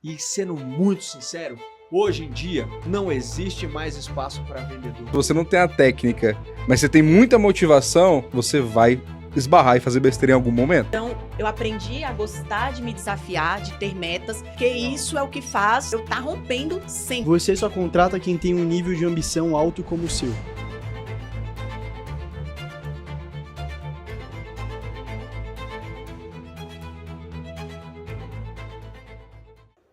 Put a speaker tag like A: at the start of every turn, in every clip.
A: E sendo muito sincero, hoje em dia não existe mais espaço para vendedor.
B: Se você não tem a técnica, mas você tem muita motivação, você vai esbarrar e fazer besteira em algum momento.
C: Então, eu aprendi a gostar de me desafiar, de ter metas, porque isso é o que faz eu estar rompendo sempre.
D: Você só contrata quem tem um nível de ambição alto como o seu.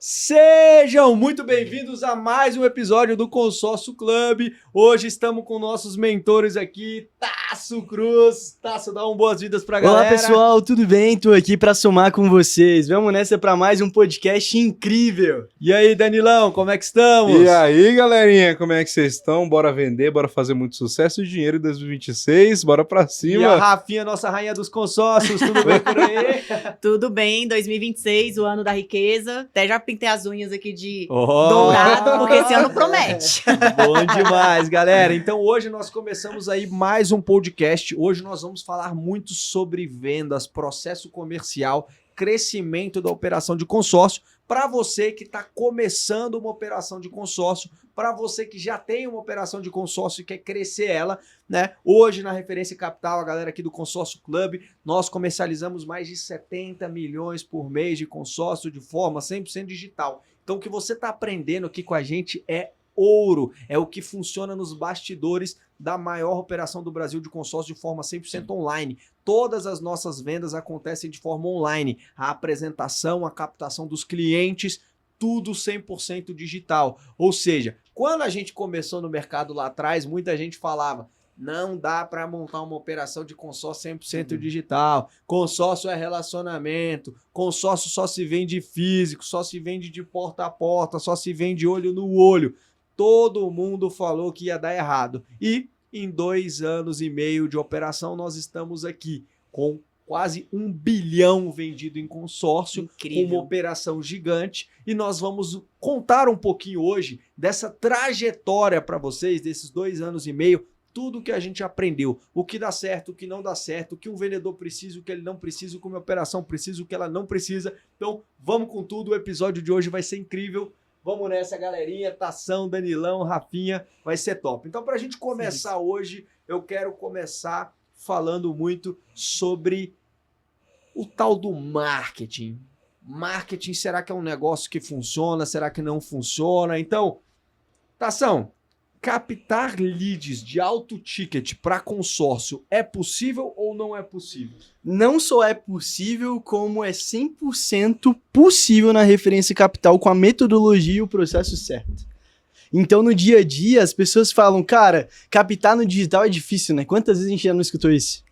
A: Sejam muito bem-vindos a mais um episódio do Consórcio Club. Hoje estamos com nossos mentores aqui, Tasso Cruz. Tasso, dá boas-vindas pra galera.
D: Olá, pessoal, tudo bem? Tô aqui pra somar com vocês. Vamos nessa pra mais um podcast incrível.
A: E aí, Danilão, como é que estamos?
B: E aí, galerinha, como é que vocês estão? Bora vender, bora fazer muito sucesso e dinheiro em 2026, bora pra
A: E
B: cima.
A: a Rafinha, nossa rainha dos consórcios, tudo bem por aí?
C: Tudo bem, 2026, o ano da riqueza. Até já pintei as unhas aqui de
A: Oh!
C: dourado, porque esse ano promete.
A: Bom demais, galera. Então hoje nós começamos aí mais um podcast. Hoje nós vamos falar muito sobre vendas, processo comercial, crescimento da operação de consórcio. Para você que está começando uma operação de consórcio, para você que já tem uma operação de consórcio e quer crescer ela, né? Hoje na Referência Capital, a galera aqui do Consórcio Club, nós comercializamos mais de 70 milhões por mês de consórcio de forma 100% digital. Então o que você está aprendendo aqui com a gente é ouro, é o que funciona nos bastidores da maior operação do Brasil de consórcio de forma 100% online. Todas as nossas vendas acontecem de forma online. A apresentação, a captação dos clientes, tudo 100% digital. Ou seja, quando a gente começou no mercado lá atrás, muita gente falava: não dá para montar uma operação de consórcio 100% digital. Consórcio é relacionamento. Consórcio só se vende físico, só se vende de porta a porta, só se vende olho no olho. Todo mundo falou que ia dar errado. E em 2 anos e meio de operação, nós estamos aqui com quase 1 bilhão vendido em consórcio,
C: Incrível.
A: com uma operação gigante. E nós vamos contar um pouquinho hoje dessa trajetória para vocês, desses 2 anos e meio, tudo que a gente aprendeu, o que dá certo, o que não dá certo, o que um vendedor precisa, o que ele não precisa, o que uma operação precisa, o que ela não precisa. Então, vamos com tudo, o episódio de hoje vai ser incrível. Vamos nessa, galerinha, Tação, Danilão, Rafinha, vai ser top. Então, para a gente começar hoje, eu quero começar falando muito sobre o tal do marketing. Marketing, será que é um negócio que funciona? Será que não funciona? Então, Tação, captar leads de alto ticket para consórcio é possível ou não é possível?
D: Não só é possível, como é 100% possível na Referência Capital com a metodologia e o processo certo. Então, no dia a dia, as pessoas falam: cara, captar no digital é difícil, né? Quantas vezes a gente já não escutou isso?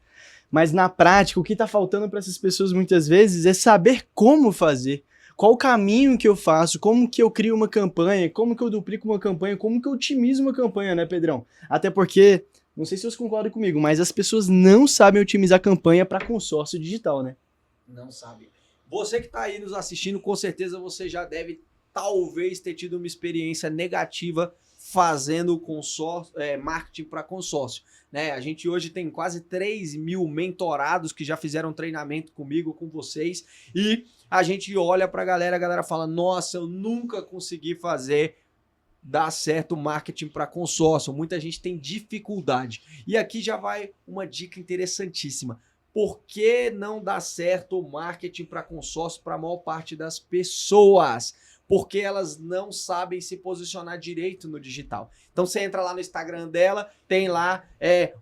D: Mas na prática, o que está faltando para essas pessoas muitas vezes é saber como fazer. Qual o caminho que eu faço, como que eu crio uma campanha, como que eu duplico uma campanha, como que eu otimizo uma campanha, né, Pedrão? Até porque, não sei se vocês concordam comigo, mas as pessoas não sabem otimizar campanha para consórcio digital, né?
A: Não sabe. Você que está aí nos assistindo, com certeza você já deve, talvez, ter tido uma experiência negativa fazendo consórcio, marketing para consórcio. Né? A gente hoje tem quase 3 mil mentorados que já fizeram treinamento comigo, com vocês, e a gente olha para a galera fala: nossa, eu nunca consegui fazer dar certo o marketing para consórcio. Muita gente tem dificuldade. E aqui já vai uma dica interessantíssima. Por que não dá certo o marketing para consórcio para a maior parte das pessoas? Porque elas não sabem se posicionar direito no digital. Então você entra lá no Instagram dela, tem lá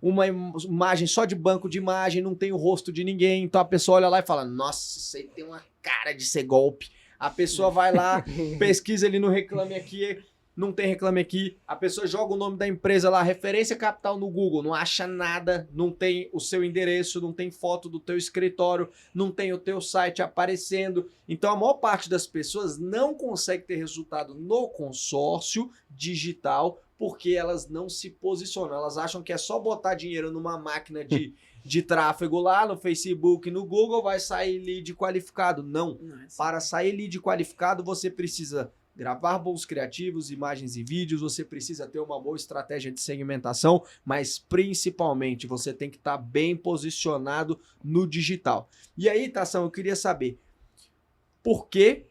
A: uma imagem só de banco de imagem, não tem o rosto de ninguém. Então a pessoa olha lá e fala: nossa, isso aí tem uma cara de ser golpe. A pessoa vai lá, pesquisa ali no Reclame Aqui, não tem Reclame Aqui. A pessoa joga o nome da empresa lá, Referência Capital, no Google, não acha nada, não tem o seu endereço, não tem foto do teu escritório, não tem o teu site aparecendo. Então a maior parte das pessoas não consegue ter resultado no consórcio digital porque elas não se posicionam. Elas acham que é só botar dinheiro numa máquina de tráfego lá no Facebook, no Google, vai sair lead qualificado. Não. Para sair lead qualificado, você precisa gravar bons criativos, imagens e vídeos, você precisa ter uma boa estratégia de segmentação, mas principalmente você tem que estar bem posicionado no digital. E aí, Tação, eu queria saber por que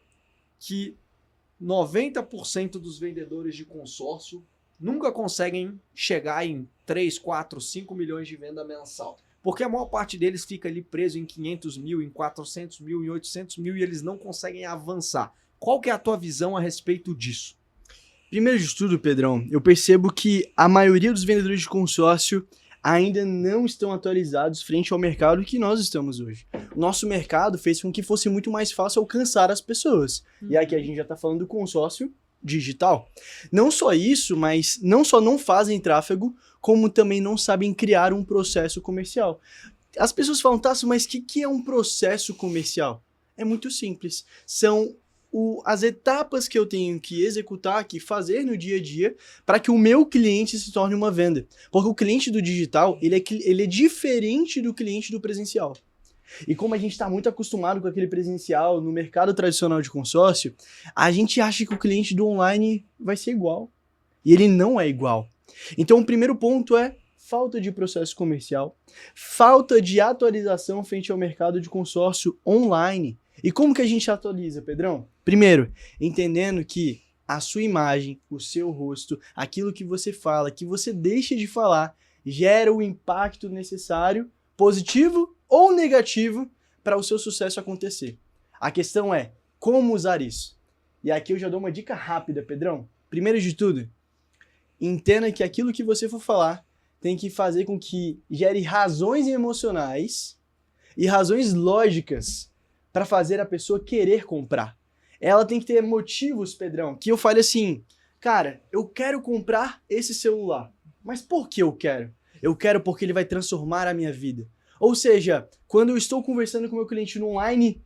A: 90% dos vendedores de consórcio nunca conseguem chegar em 3, 4, 5 milhões de venda mensal. Porque a maior parte deles fica ali preso em 500 mil, em 400 mil, em 800 mil e eles não conseguem avançar. Qual que é a tua visão a respeito disso?
D: Primeiro de tudo, Pedrão, eu percebo que a maioria dos vendedores de consórcio ainda não estão atualizados frente ao mercado que nós estamos hoje. O nosso mercado fez com que fosse muito mais fácil alcançar as pessoas. E aqui a gente já está falando do consórcio digital. Não só isso, mas não só não fazem tráfego, como também não sabem criar um processo comercial. As pessoas falam, Tasso, mas o que é um processo comercial? É muito simples. São as etapas que eu tenho que executar, que fazer no dia a dia, para que o meu cliente se torne uma venda. Porque o cliente do digital, ele é diferente do cliente do presencial. E como a gente está muito acostumado com aquele presencial no mercado tradicional de consórcio, a gente acha que o cliente do online vai ser igual. E ele não é igual. Então o primeiro ponto é falta de processo comercial, falta de atualização frente ao mercado de consórcio online. E como que a gente atualiza, Pedrão? Primeiro, entendendo que a sua imagem, o seu rosto, aquilo que você fala, que você deixa de falar, gera o impacto necessário, positivo ou negativo, para o seu sucesso acontecer. A questão é como usar isso. E aqui eu já dou uma dica rápida, Pedrão. Primeiro de tudo, entenda que aquilo que você for falar tem que fazer com que gere razões emocionais e razões lógicas para fazer a pessoa querer comprar. Ela tem que ter motivos, Pedrão, que eu fale assim, cara, eu quero comprar esse celular. Mas por que eu quero? Eu quero porque ele vai transformar a minha vida. Ou seja, quando eu estou conversando com o meu cliente no online,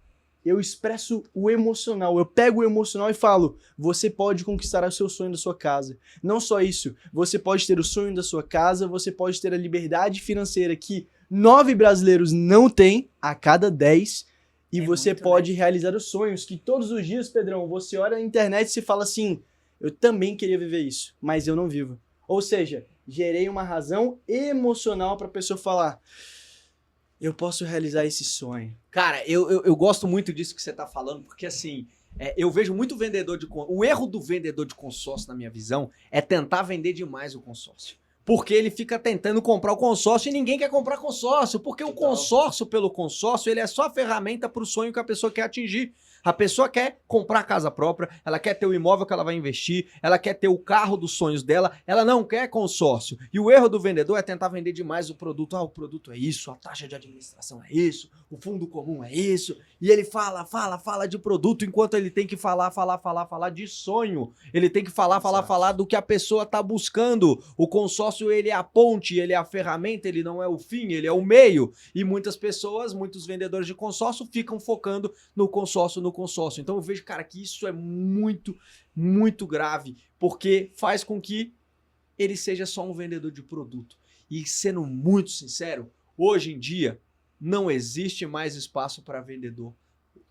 D: eu expresso o emocional. Eu pego o emocional e falo, você pode conquistar o seu sonho da sua casa. Não só isso, você pode ter o sonho da sua casa, você pode ter a liberdade financeira que 9 brasileiros não têm a cada 10. E você
C: muito,
D: pode realizar os sonhos que todos os dias, Pedrão, você olha na internet e se fala assim, eu também queria viver isso, mas eu não vivo. Ou seja, gerei uma razão emocional para a pessoa falar, eu posso realizar esse sonho.
A: Cara, eu gosto muito disso que você tá falando, porque assim, eu vejo muito vendedor de consórcio. O erro do vendedor de consórcio, na minha visão, é tentar vender demais o consórcio. Porque ele fica tentando comprar o consórcio e ninguém quer comprar consórcio. Porque o consórcio pelo consórcio, ele é só a ferramenta para o sonho que a pessoa quer atingir. A pessoa quer comprar a casa própria, ela quer ter o imóvel que ela vai investir, ela quer ter o carro dos sonhos dela, ela não quer consórcio. E o erro do vendedor é tentar vender demais o produto. Ah, o produto é isso, a taxa de administração é isso, o fundo comum é isso. E ele fala de produto enquanto ele tem que falar de sonho. Ele tem que falar do que a pessoa está buscando. O consórcio, ele é a ponte, ele é a ferramenta, ele não é o fim, ele é o meio. E muitas pessoas, muitos vendedores de consórcio ficam focando no consórcio. Então eu vejo, cara, que isso é muito, muito grave, porque faz com que ele seja só um vendedor de produto. E sendo muito sincero, hoje em dia não existe mais espaço para vendedor.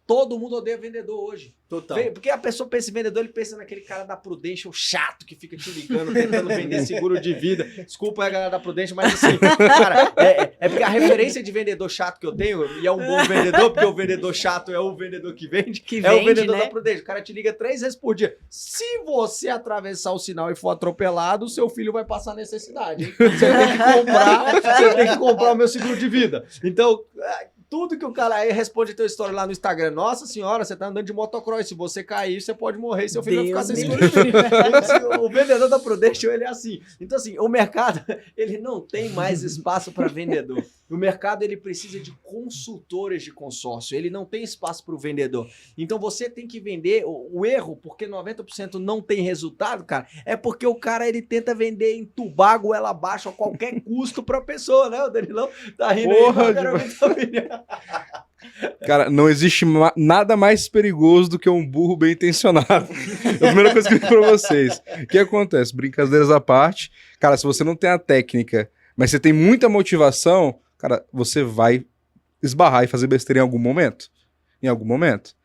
A: Todo mundo odeia vendedor hoje.
D: Total.
A: Porque a pessoa pensa em vendedor, ele pensa naquele cara da Prudential chato que fica te ligando, tentando vender seguro de vida. Desculpa a galera da Prudential, mas assim, cara, é porque a referência de vendedor chato que eu tenho, e é um bom vendedor, porque o vendedor chato é o vendedor que vende, o vendedor, né? Da Prudential. O cara te liga 3 vezes por dia. Se você atravessar o sinal e for atropelado, seu filho vai passar necessidade, hein? Você tem que comprar o meu seguro de vida. Então, tudo que o cara aí responde a tua história lá no Instagram. Nossa senhora, você tá andando de motocross. Se você cair, você pode morrer e seu filho vai ficar sem seguro. O vendedor da Prudential, ele é assim. Então, assim, o mercado, ele não tem mais espaço para vendedor. O mercado, ele precisa de consultores de consórcio. Ele não tem espaço para o vendedor. Então, você tem que vender o erro, porque 90% não tem resultado, cara, é porque o cara, ele tenta vender em tubar goela abaixo a qualquer custo para a pessoa, né? O Danilão tá rindo aí.
B: Cara, não existe nada mais perigoso do que um burro bem intencionado. É a primeira coisa que eu digo pra vocês. O que acontece? Brincadeiras à parte. Cara, se você não tem a técnica, mas você tem muita motivação, cara, você vai esbarrar e fazer besteira em algum momento. Em algum momento.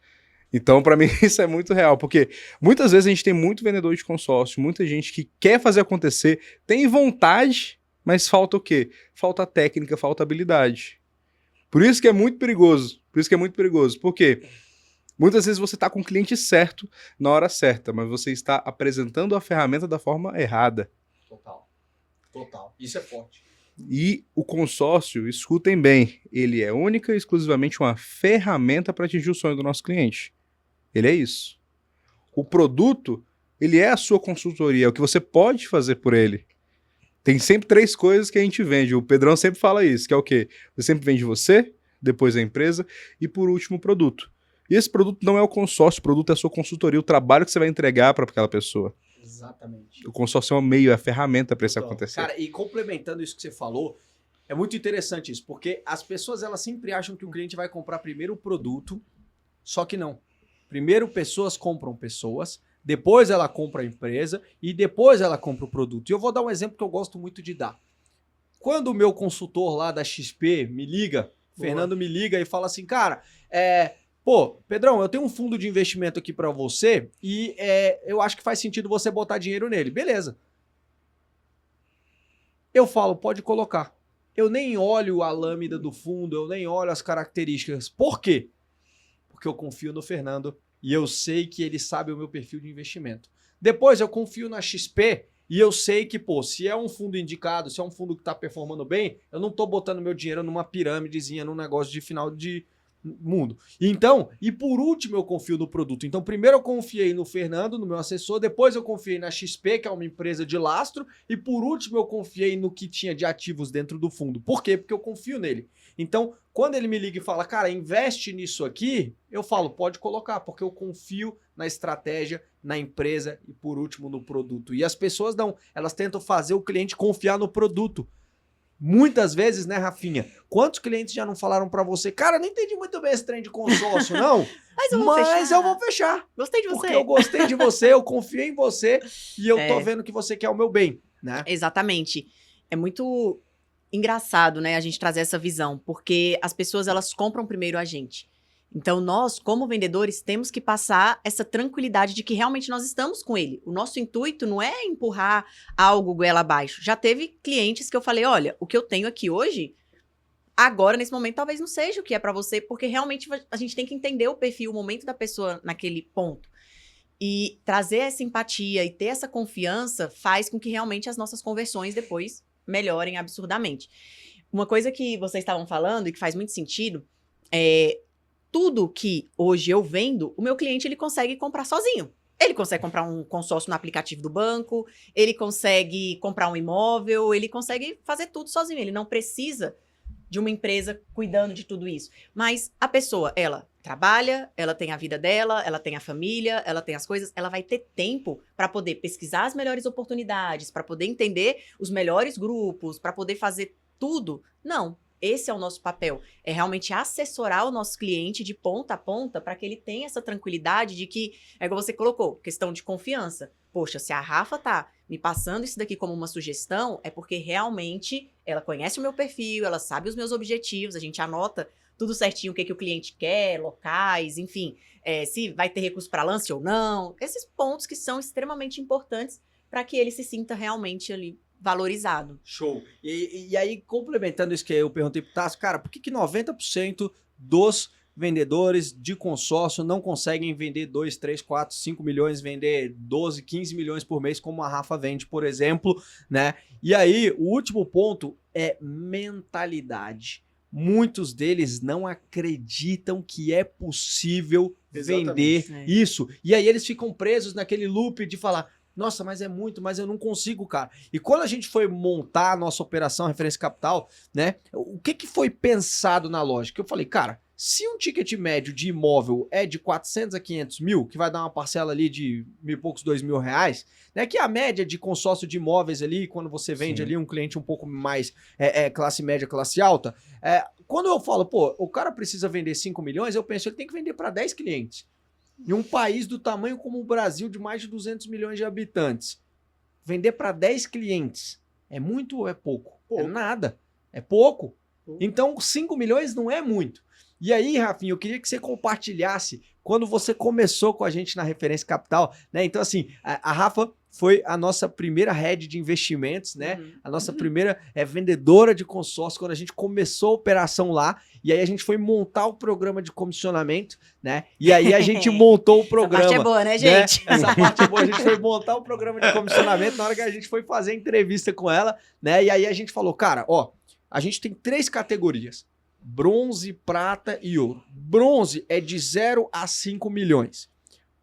B: Então, pra mim, isso é muito real. Porque muitas vezes a gente tem muito vendedor de consórcio, muita gente que quer fazer acontecer, tem vontade, mas falta o quê? Falta técnica, falta habilidade. Por isso que é muito perigoso. Por quê? Muitas vezes você está com o cliente certo na hora certa, mas você está apresentando a ferramenta da forma errada.
A: Total. Total. Isso é forte.
B: E o consórcio, escutem bem, ele é única e exclusivamente uma ferramenta para atingir o sonho do nosso cliente. Ele é isso. O produto, ele é a sua consultoria, é o que você pode fazer por ele. Tem sempre 3 coisas que a gente vende. O Pedrão sempre fala isso, que é o quê? Você sempre vende você, depois a empresa e por último o produto. E esse produto não é o consórcio, o produto é a sua consultoria, o trabalho que você vai entregar para aquela pessoa.
A: Exatamente.
B: O consórcio é o meio, é a ferramenta para isso
A: Então,
B: acontecer.
A: Cara, e complementando isso que você falou, é muito interessante isso, porque as pessoas elas sempre acham que o cliente vai comprar primeiro o produto, só que não. Primeiro pessoas compram pessoas, depois ela compra a empresa e depois ela compra o produto. E eu vou dar um exemplo que eu gosto muito de dar. Quando o meu consultor lá da XP me liga, Fernando me liga e fala assim, cara, pô, Pedrão, eu tenho um fundo de investimento aqui pra você e eu acho que faz sentido você botar dinheiro nele. Beleza. Eu falo, pode colocar. Eu nem olho a lâmina do fundo, eu nem olho as características. Por quê? Porque eu confio no Fernando e eu sei que ele sabe o meu perfil de investimento. Depois eu confio na XP e eu sei que, pô, se é um fundo indicado, se é um fundo que tá performando bem, eu não tô botando meu dinheiro numa pirâmidezinha, num negócio de final de mundo. Então, e por último eu confio no produto. Então, primeiro eu confiei no Fernando, no meu assessor, depois eu confiei na XP, que é uma empresa de lastro, e por último eu confiei no que tinha de ativos dentro do fundo. Por quê? Porque eu confio nele. Então, quando ele me liga e fala, cara, investe nisso aqui, eu falo, pode colocar, porque eu confio na estratégia, na empresa e por último no produto. E as pessoas não, elas tentam fazer o cliente confiar no produto. Muitas vezes, né, Rafinha? Quantos clientes já não falaram pra você, cara, não entendi muito bem esse trem de consórcio, não, mas eu vou fechar.
C: Gostei de você.
A: Porque eu gostei de você, eu confio em você e eu tô vendo que você quer o meu bem, né?
C: Exatamente. É muito engraçado, né, a gente trazer essa visão, porque as pessoas, elas compram primeiro a gente. Então, nós, como vendedores, temos que passar essa tranquilidade de que realmente nós estamos com ele. O nosso intuito não é empurrar algo goela abaixo. Já teve clientes que eu falei, olha, o que eu tenho aqui hoje, agora, nesse momento, talvez não seja o que é para você, porque realmente a gente tem que entender o perfil, o momento da pessoa naquele ponto. E trazer essa empatia e ter essa confiança faz com que realmente as nossas conversões depois melhorem absurdamente. Uma coisa que vocês estavam falando e que faz muito sentido é tudo que hoje eu vendo, o meu cliente ele consegue comprar sozinho. Ele consegue comprar um consórcio no aplicativo do banco, ele consegue comprar um imóvel, ele consegue fazer tudo sozinho. Ele não precisa de uma empresa cuidando de tudo isso. Mas a pessoa, ela trabalha, ela tem a vida dela, ela tem a família, ela tem as coisas, ela vai ter tempo para poder pesquisar as melhores oportunidades, para poder entender os melhores grupos, para poder fazer tudo. Não. Esse é o nosso papel, é realmente assessorar o nosso cliente de ponta a ponta para que ele tenha essa tranquilidade de que, é igual você colocou, questão de confiança. Poxa, se a Rafa tá me passando isso daqui como uma sugestão, é porque realmente ela conhece o meu perfil, ela sabe os meus objetivos, a gente anota tudo certinho o que o cliente quer, locais, enfim, se vai ter recurso para lance ou não. Esses pontos que são extremamente importantes para que ele se sinta realmente ali valorizado.
A: Show. E aí, complementando isso que eu perguntei pro Tasso, cara, por que 90% dos vendedores de consórcio não conseguem vender 2, 3, 4, 5 milhões, vender 12, 15 milhões por mês, como a Rafa vende, por exemplo, né? E aí, o último ponto é mentalidade. Muitos deles não acreditam que é possível vender isso. E aí eles ficam presos naquele loop de falar, nossa, mas é muito, mas eu não consigo, cara. E quando a gente foi montar a nossa operação Referência Capital, né? O que foi pensado na lógica? Eu falei, cara, se um ticket médio de imóvel é de 400 a 500 mil, que vai dar uma parcela ali de mil e poucos, R$2.000, né? Que é a média de consórcio de imóveis ali, quando você vende ali um cliente um pouco mais classe média, classe alta. Quando eu falo, pô, o cara precisa vender 5 milhões, eu penso, ele tem que vender para 10 clientes. Em um país do tamanho como o Brasil, de mais de 200 milhões de habitantes, vender para 10 clientes é muito ou é pouco? É nada. É pouco. Então, 5 milhões não é muito. E aí, Rafinha, eu queria que você compartilhasse quando você começou com a gente na Referência Capital, né? Então, assim, a Rafa foi a nossa primeira head de investimentos, né?
C: Uhum.
A: A nossa primeira vendedora de consórcio, quando a gente começou a operação lá, e aí a gente foi montar o programa de comissionamento, né? E aí a gente montou o programa.
C: Essa parte é boa, né, gente?
A: Essa parte é boa. A gente foi montar o programa de comissionamento na hora que a gente foi fazer a entrevista com ela, né? E aí a gente falou, cara, ó, a gente tem 3 categorias: bronze, prata e ouro. Bronze é de 0 a 5 milhões.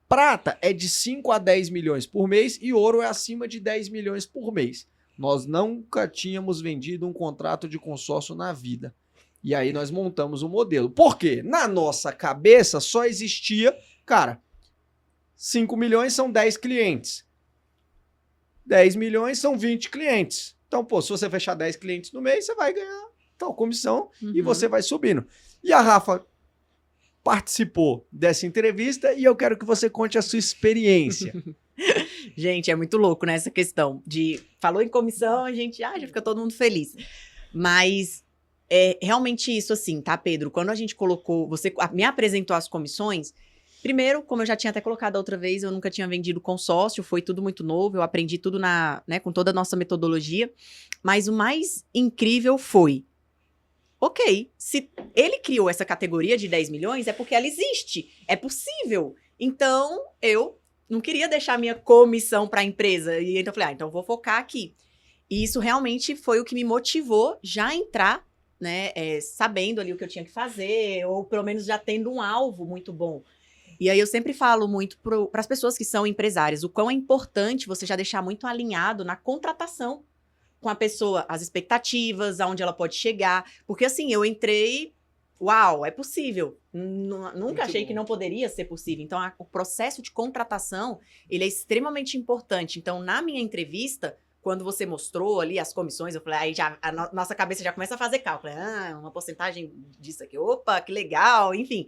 A: Prata é de 5 a 10 milhões por mês e ouro é acima de 10 milhões por mês. Nós nunca tínhamos vendido um contrato de consórcio na vida. E aí nós montamos um modelo. Por quê? Na nossa cabeça só existia, cara, 5 milhões são 10 clientes. 10 milhões são 20 clientes. Então, pô, se você fechar 10 clientes no mês, você vai ganhar tal comissão e você vai subindo. E a Rafa participou dessa entrevista e eu quero que você conte a sua experiência.
C: Gente, é muito louco, né, essa questão de... Falou em comissão, a gente já fica todo mundo feliz. Mas é realmente isso assim, tá, Pedro? Quando a gente colocou... Você me apresentou as comissões... Primeiro, como eu já tinha até colocado a outra vez, eu nunca tinha vendido consórcio, foi tudo muito novo, eu aprendi tudo com toda a nossa metodologia. Mas o mais incrível foi... Ok, se ele criou essa categoria de 10 milhões, é porque ela existe, é possível. Então, eu não queria deixar minha comissão para a empresa. E então eu falei, então eu vou focar aqui. E isso realmente foi o que me motivou já a entrar, né, sabendo ali o que eu tinha que fazer, ou pelo menos já tendo um alvo muito bom. E aí eu sempre falo muito para as pessoas que são empresárias, o quão é importante você já deixar muito alinhado na contratação com a pessoa, as expectativas, aonde ela pode chegar. Porque assim, eu entrei, uau, é possível. Nunca achei que não poderia ser possível. Então, o processo de contratação, ele é extremamente importante. Então, na minha entrevista, quando você mostrou ali as comissões, eu falei, aí já, nossa cabeça já começa a fazer cálculo. Uma porcentagem disso aqui, opa, que legal, enfim.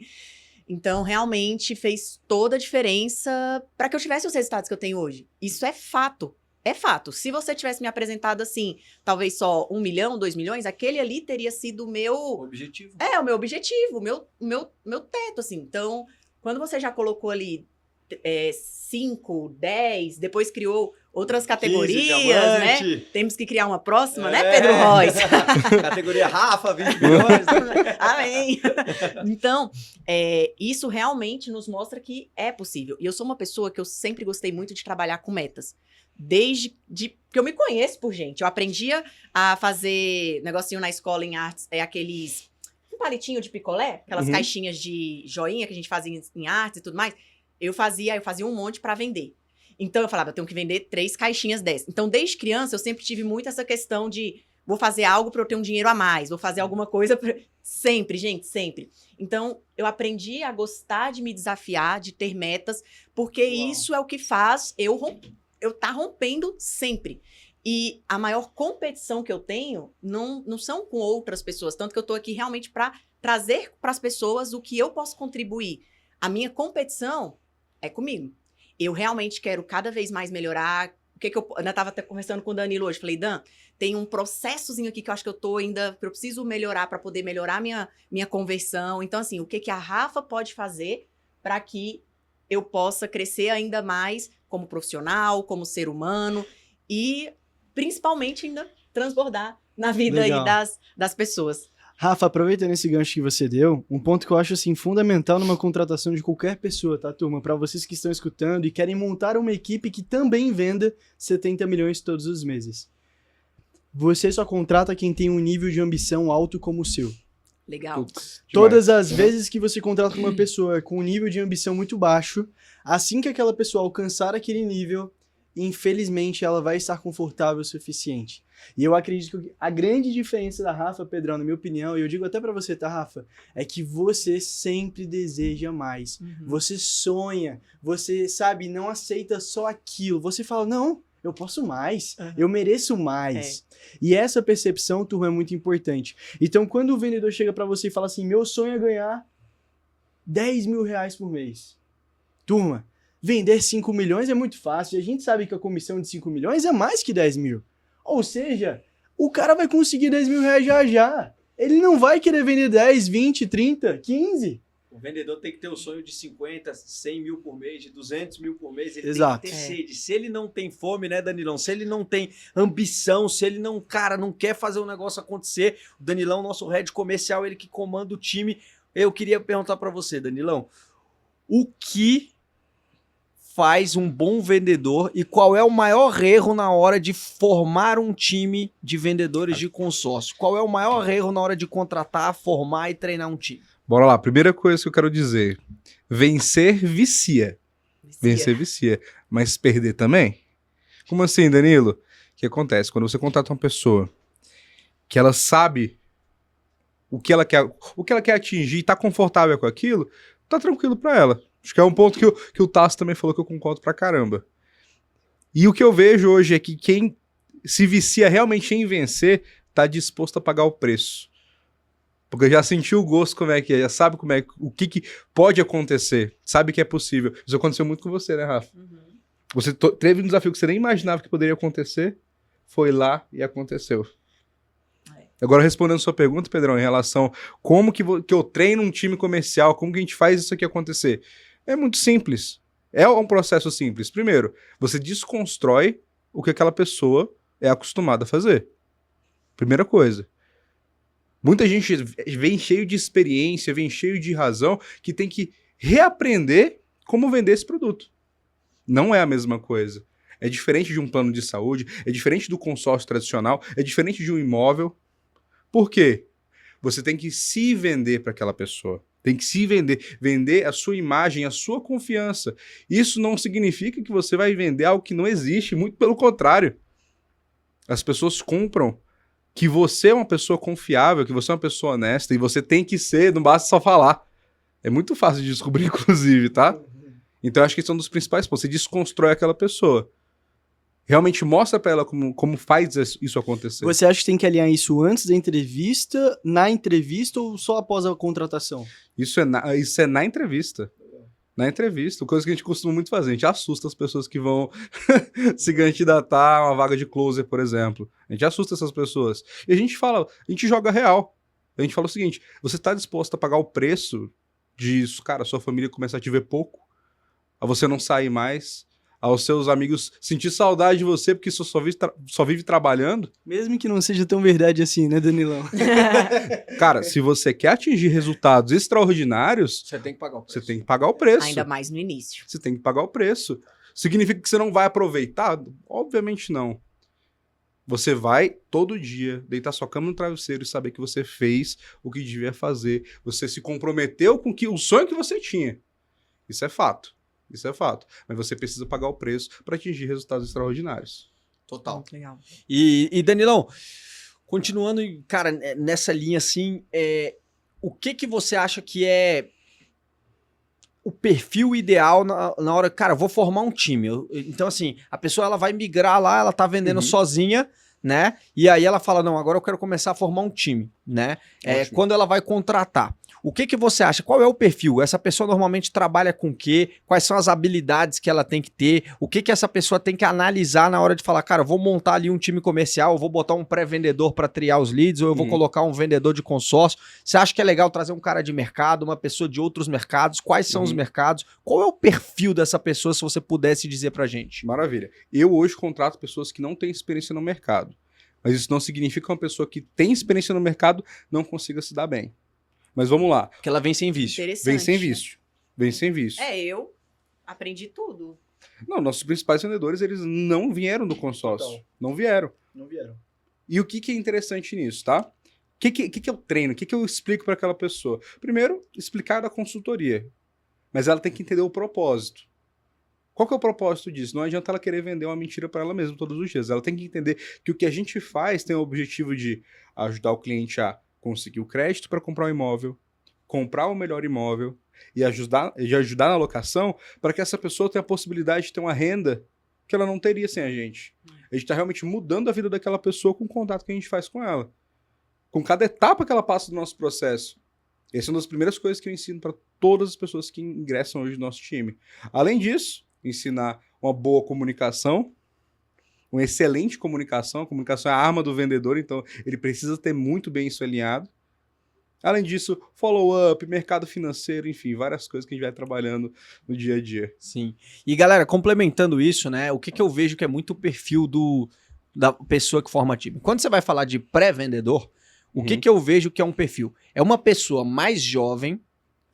C: Então, realmente fez toda a diferença para que eu tivesse os resultados que eu tenho hoje. Isso é fato. É fato. Se você tivesse me apresentado assim, talvez só 1 milhão, 2 milhões, aquele ali teria sido o meu...
A: Objetivo.
C: O meu objetivo, o meu teto, assim. Então, quando você já colocou ali 5, 10, depois criou outras categorias, né? Temos que criar uma próxima, né, Pedro Reis?
A: Categoria Rafa, 20 milhões.
C: Amém. Então, isso realmente nos mostra que é possível. E eu sou uma pessoa que eu sempre gostei muito de trabalhar com metas. Desde que eu me conheço por gente. Eu aprendia a fazer negocinho na escola em artes, aqueles... Um palitinho de picolé, aquelas caixinhas de joinha que a gente fazia em artes e tudo mais. Eu fazia um monte para vender. Então, eu falava, eu tenho que vender 3 caixinhas dessas. Então, desde criança, eu sempre tive muito essa questão de vou fazer algo para eu ter um dinheiro a mais, vou fazer alguma coisa pra... Sempre, gente, sempre. Então, eu aprendi a gostar de me desafiar, de ter metas, porque isso é o que faz eu tá rompendo sempre. E a maior competição que eu tenho não são com outras pessoas, tanto que eu tô aqui realmente para trazer para as pessoas o que eu posso contribuir. A minha competição é comigo. Eu realmente quero cada vez mais melhorar. Eu ainda tava até conversando com o Danilo hoje, falei, Dan, tem um processozinho aqui que eu acho que eu preciso melhorar para poder melhorar minha conversão. Então, assim, o que a Rafa pode fazer para que eu possa crescer ainda mais como profissional, como ser humano e, principalmente, ainda transbordar na vida aí das pessoas.
D: Rafa, aproveitando esse gancho que você deu, um ponto que eu acho assim fundamental numa contratação de qualquer pessoa, tá, turma? Para vocês que estão escutando e querem montar uma equipe que também venda 70 milhões todos os meses. Você só contrata quem tem um nível de ambição alto como o seu.
C: Legal.
D: Todas as vezes que você contrata uma pessoa com um nível de ambição muito baixo, assim que aquela pessoa alcançar aquele nível, infelizmente ela vai estar confortável o suficiente. E eu acredito que a grande diferença da Rafa, Pedrão, na minha opinião, e eu digo até pra você, tá, Rafa? É que você sempre deseja mais. Você sonha, você, sabe, não aceita só aquilo. Você fala, não, eu posso mais, eu mereço mais. E essa percepção, turma, é muito importante. Então, quando o vendedor chega pra você e fala assim, meu sonho é ganhar 10 mil reais por mês. Turma, vender 5 milhões é muito fácil. A gente sabe que a comissão de 5 milhões é mais que 10 mil. Ou seja, o cara vai conseguir 10 mil reais já. Ele não vai querer vender 10, 20, 30, 15.
A: O vendedor tem que ter o sonho de 50, 100 mil por mês, de 200 mil por mês. Ele
D: Exato.
A: tem que ter sede. Se ele não tem fome, né, Danilão? Se ele não tem ambição, se ele não, cara, não quer fazer o negócio acontecer, o Danilão, nosso head comercial, ele que comanda o time. Eu queria perguntar para você, Danilão, o que faz um bom vendedor e qual é o maior erro na hora de formar um time de vendedores de consórcio? Qual é o maior erro na hora de contratar, formar e treinar um time?
B: Bora lá, primeira coisa que eu quero dizer. Vencer vicia. Vencer vicia. Mas perder também? Como assim, Danilo? O que acontece? Quando você contrata uma pessoa que ela sabe o que ela quer atingir e tá confortável com aquilo, tá tranquilo pra ela. Acho que é um ponto que o Tasso também falou que eu concordo pra caramba. E o que eu vejo hoje é que quem se vicia realmente em vencer tá disposto a pagar o preço. Porque já sentiu o gosto como é que é, já sabe como é, o que pode acontecer, sabe que é possível. Isso aconteceu muito com você, né, Rafa? Você teve um desafio que você nem imaginava que poderia acontecer, foi lá e aconteceu. Agora, respondendo a sua pergunta, Pedrão, em relação a como que eu treino um time comercial, como que a gente faz isso aqui acontecer? É muito simples. É um processo simples. Primeiro, você desconstrói o que aquela pessoa é acostumada a fazer. Primeira coisa. Muita gente vem cheio de experiência, vem cheio de razão, que tem que reaprender como vender esse produto. Não é a mesma coisa. É diferente de um plano de saúde, é diferente do consórcio tradicional, é diferente de um imóvel. Por quê? Você tem que se vender para aquela pessoa. Tem que se vender a sua imagem, a sua confiança. Isso não significa que você vai vender algo que não existe, muito pelo contrário. As pessoas compram que você é uma pessoa confiável, que você é uma pessoa honesta, e você tem que ser, não basta só falar. É muito fácil de descobrir, inclusive, tá? Então, eu acho que esse é um dos principais pontos. Você desconstrói aquela pessoa. Realmente mostra pra ela como faz isso acontecer.
D: Você acha que tem que alinhar isso antes da entrevista, na entrevista ou só após a contratação?
B: Isso é na entrevista. Na entrevista, coisa que a gente costuma muito fazer. A gente assusta as pessoas que vão se candidatar a uma vaga de closer, por exemplo. A gente assusta essas pessoas. E a gente joga real. A gente fala o seguinte, você tá disposto a pagar o preço disso, cara, sua família começar a te ver pouco, a você não sair mais, aos seus amigos sentir saudade de você porque você só vive trabalhando?
D: Mesmo que não seja tão verdade assim, né, Danilão?
B: Cara, se você quer atingir resultados extraordinários,
A: Você tem que pagar o preço.
B: você tem que pagar o preço.
C: Ainda mais no início.
B: Você tem que pagar o preço. Significa que você não vai aproveitar? Obviamente não. Você vai todo dia deitar sua cama no travesseiro e saber que você fez o que devia fazer. Você se comprometeu com o sonho que você tinha. Isso é fato. Isso é fato. Mas você precisa pagar o preço para atingir resultados extraordinários.
A: Total.
C: Muito legal.
A: E Danilão, continuando, cara, nessa linha assim, o que você acha que é o perfil ideal na hora, cara, eu vou formar um time. Então, assim, a pessoa ela vai migrar lá, ela tá vendendo sozinha, né? E aí ela fala, não, agora eu quero começar a formar um time, né? Quando ela vai contratar. O que você acha? Qual é o perfil? Essa pessoa normalmente trabalha com o quê? Quais são as habilidades que ela tem que ter? O que essa pessoa tem que analisar na hora de falar, cara, eu vou montar ali um time comercial, eu vou botar um pré-vendedor para triar os leads, ou eu vou colocar um vendedor de consórcio. Você acha que é legal trazer um cara de mercado, uma pessoa de outros mercados? Quais são os mercados? Qual é o perfil dessa pessoa, se você pudesse dizer pra gente?
B: Maravilha. Eu hoje contrato pessoas que não têm experiência no mercado. Mas isso não significa que uma pessoa que tem experiência no mercado não consiga se dar bem. Mas vamos lá.
A: Porque ela vem sem vício.
C: Interessante.
B: Vem sem vício. Vem sem vício.
C: Eu aprendi tudo.
B: Não, nossos principais vendedores, eles não vieram do consórcio.
D: Então.
B: Não vieram.
D: Não vieram.
B: E o que é interessante nisso, tá? O que eu treino? O que eu explico para aquela pessoa? Primeiro, explicar da consultoria. Mas ela tem que entender o propósito. Qual que é o propósito disso? Não adianta ela querer vender uma mentira para ela mesma todos os dias. Ela tem que entender que o que a gente faz tem o objetivo de ajudar o cliente a conseguir o crédito para comprar um imóvel, comprar o melhor imóvel e ajudar na locação para que essa pessoa tenha a possibilidade de ter uma renda que ela não teria sem a gente. A gente está realmente mudando a vida daquela pessoa com o contato que a gente faz com ela. Com cada etapa que ela passa do nosso processo. Essa é uma das primeiras coisas que eu ensino para todas as pessoas que ingressam hoje no nosso time. Além disso, ensinar uma boa comunicação, uma excelente comunicação. A comunicação é a arma do vendedor, então ele precisa ter muito bem isso alinhado. Além disso, follow-up, mercado financeiro, enfim, várias coisas que a gente vai trabalhando no dia a dia.
A: Sim. E galera, complementando isso, né? O que eu vejo que é muito o perfil da pessoa que forma time. Quando você vai falar de pré-vendedor, o que eu vejo que é um perfil? É uma pessoa mais jovem,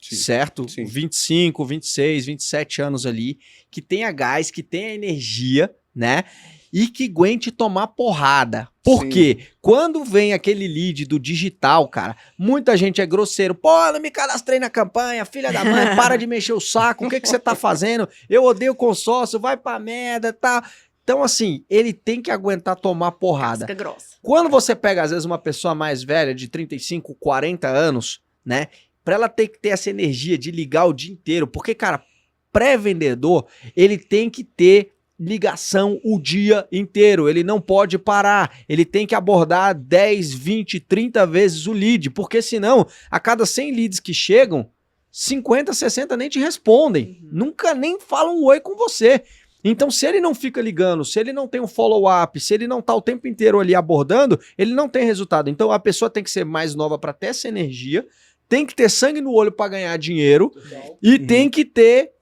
B: Sim.
A: certo?
B: Sim.
A: 25, 26, 27 anos ali, que tenha gás, que tenha energia, né? E que aguente tomar porrada. Por
B: Sim.
A: quê? Quando vem aquele lead do digital, cara, muita gente é grosseiro. Pô, não me cadastrei na campanha, filha da mãe, para de mexer o saco, o que você tá fazendo? Eu odeio consórcio, vai pra merda, tá? Então, assim, ele tem que aguentar tomar porrada.
C: Casca grossa.
A: Quando você pega, às vezes, uma pessoa mais velha, de 35, 40 anos, né? Pra ela ter que ter essa energia de ligar o dia inteiro. Porque, cara, pré-vendedor, ele tem que ter ligação o dia inteiro. Ele não pode parar. Ele tem que abordar 10, 20, 30 vezes o lead. Porque, senão, a cada 100 leads que chegam, 50, 60 nem te respondem. Nunca nem falam um oi com você. Então, se ele não fica ligando, se ele não tem um follow-up, se ele não tá o tempo inteiro ali abordando, ele não tem resultado. Então, a pessoa tem que ser mais nova para ter essa energia, tem que ter sangue no olho para ganhar dinheiro e tem que ter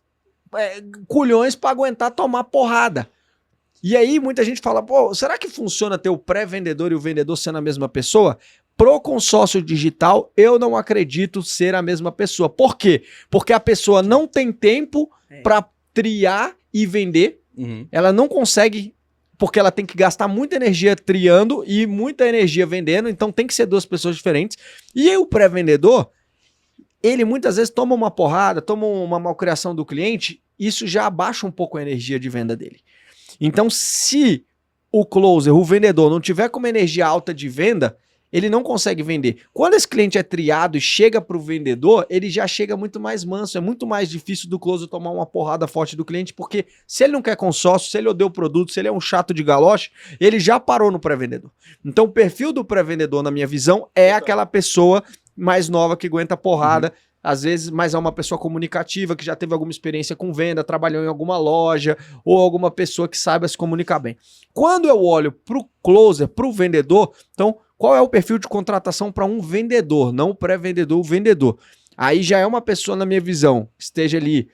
A: culhões para aguentar tomar porrada. E aí, muita gente fala, pô, será que funciona ter o pré-vendedor e o vendedor sendo a mesma pessoa? Pro consórcio digital, eu não acredito ser a mesma pessoa. Por quê? Porque a pessoa não tem tempo para triar e vender, ela não consegue, porque ela tem que gastar muita energia triando e muita energia vendendo, então tem que ser duas pessoas diferentes. E aí o pré-vendedor, ele muitas vezes toma uma porrada, toma uma malcriação do cliente, isso já abaixa um pouco a energia de venda dele. Então, se o closer, o vendedor, não tiver com uma energia alta de venda, ele não consegue vender. Quando esse cliente é triado e chega para o vendedor, ele já chega muito mais manso. É muito mais difícil do closer tomar uma porrada forte do cliente, porque se ele não quer consórcio, se ele odeia o produto, se ele é um chato de galoche, ele já parou no pré-vendedor. Então o perfil do pré-vendedor, na minha visão, é aquela pessoa mais nova que aguenta porrada, às vezes, mas é uma pessoa comunicativa, que já teve alguma experiência com venda, trabalhou em alguma loja, ou alguma pessoa que saiba se comunicar bem. Quando eu olho para o closer, para o vendedor, então, qual é o perfil de contratação para um vendedor, não o pré-vendedor, o vendedor? Aí já é uma pessoa, na minha visão, que esteja ali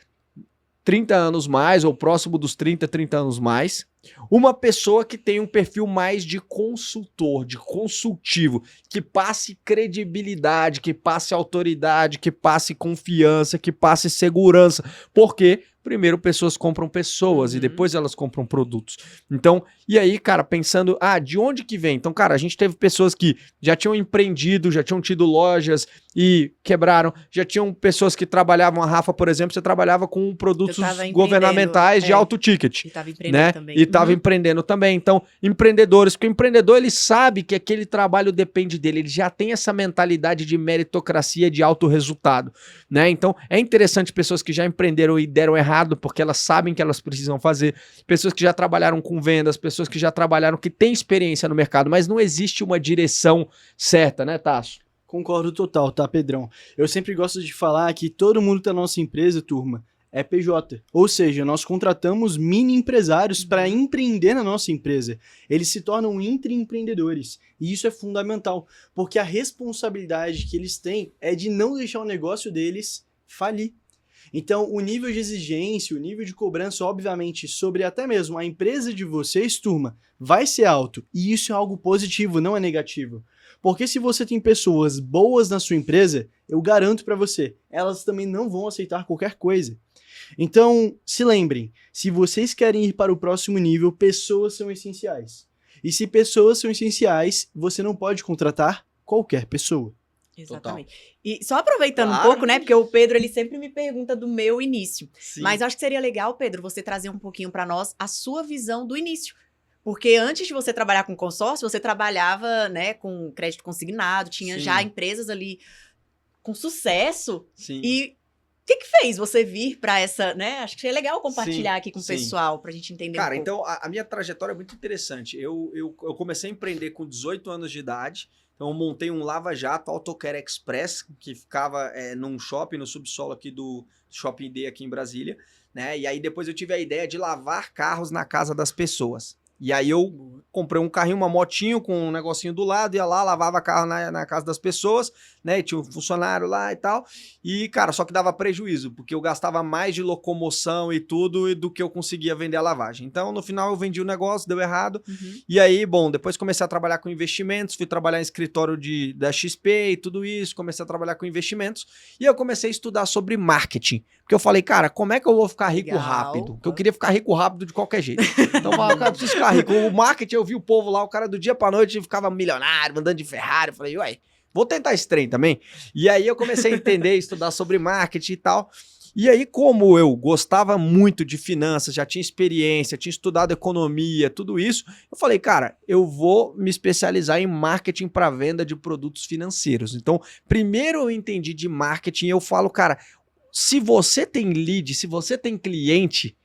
A: 30 anos mais, ou próximo dos 30 anos mais. Uma pessoa que tem um perfil mais de consultor, de consultivo, que passe credibilidade, que passe autoridade, que passe confiança, que passe segurança. Porque primeiro pessoas compram pessoas e depois elas compram produtos. Então, e aí, cara, pensando, de onde que vem? Então, cara, a gente teve pessoas que já tinham empreendido, já tinham tido lojas e quebraram, já tinham pessoas que trabalhavam, a Rafa, por exemplo, você trabalhava com produtos governamentais de alto ticket.
C: E estava empreendendo,
A: né?
C: também.
A: E estava empreendendo também. Então, empreendedores, porque o empreendedor, ele sabe que aquele trabalho depende dele, ele já tem essa mentalidade de meritocracia, de alto resultado, né? Então, é interessante pessoas que já empreenderam e deram errado, porque elas sabem que elas precisam fazer, pessoas que já trabalharam com vendas, pessoas que já trabalharam, que têm experiência no mercado, mas não existe uma direção certa, né, Tasso?
D: Concordo total, tá, Pedrão? Eu sempre gosto de falar que todo mundo da nossa empresa, turma, é PJ. Ou seja, nós contratamos mini empresários para empreender na nossa empresa. Eles se tornam intraempreendedores. E isso é fundamental, porque a responsabilidade que eles têm é de não deixar o negócio deles falir. Então, o nível de exigência, o nível de cobrança, obviamente, sobre até mesmo a empresa de vocês, turma, vai ser alto. E isso é algo positivo, não é negativo. Porque se você tem pessoas boas na sua empresa, eu garanto para você, elas também não vão aceitar qualquer coisa. Então, se lembrem, se vocês querem ir para o próximo nível, pessoas são essenciais. E se pessoas são essenciais, você não pode contratar qualquer pessoa.
C: Exatamente. E só aproveitando
A: Claro.
C: um pouco, né, porque o Pedro, ele sempre me pergunta do meu início.
A: Sim.
C: Mas acho que seria legal, Pedro, você trazer um pouquinho para nós a sua visão do início. Porque antes de você trabalhar com consórcio, você trabalhava, né, com crédito consignado, tinha
A: Sim.
C: já empresas ali com sucesso.
A: Sim.
C: E o que fez você vir para essa, né? Acho que é legal compartilhar
A: Sim,
C: aqui com o
A: sim.
C: pessoal, pra gente entender
A: Cara,
C: um pouco.
A: então a minha trajetória é muito interessante. Eu comecei a empreender com 18 anos de idade. Então eu montei um Lava Jato Autocare Express, que ficava num shopping, no subsolo aqui do Shopping D aqui em Brasília, né? E aí depois eu tive a ideia de lavar carros na casa das pessoas. E aí eu comprei um carrinho, uma motinho com um negocinho do lado, ia lá, lavava carro na casa das pessoas, né? E tinha um funcionário lá e tal. E, cara, só que dava prejuízo, porque eu gastava mais de locomoção e tudo do que eu conseguia vender a lavagem. Então, no final, eu vendi o negócio, deu errado. E aí, bom, depois comecei a trabalhar com investimentos, fui trabalhar em escritório da XP e tudo isso, comecei a trabalhar com investimentos. E eu comecei a estudar sobre marketing. Porque eu falei, cara, como é que eu vou ficar rico
C: Legal.
A: rápido? Porque eu queria ficar rico rápido de qualquer jeito. Então, cara, eu preciso ficar rico. O marketing, eu vi o povo lá, o cara do dia pra noite ficava milionário, andando de Ferrari. Eu falei, ué, vou tentar esse trem também. E aí eu comecei a entender, estudar sobre marketing e tal. E aí, como eu gostava muito de finanças, já tinha experiência, tinha estudado economia, tudo isso, eu falei, cara, eu vou me especializar em marketing para venda de produtos financeiros. Então, primeiro eu entendi de marketing e eu falo, cara, se você tem lead, se você tem cliente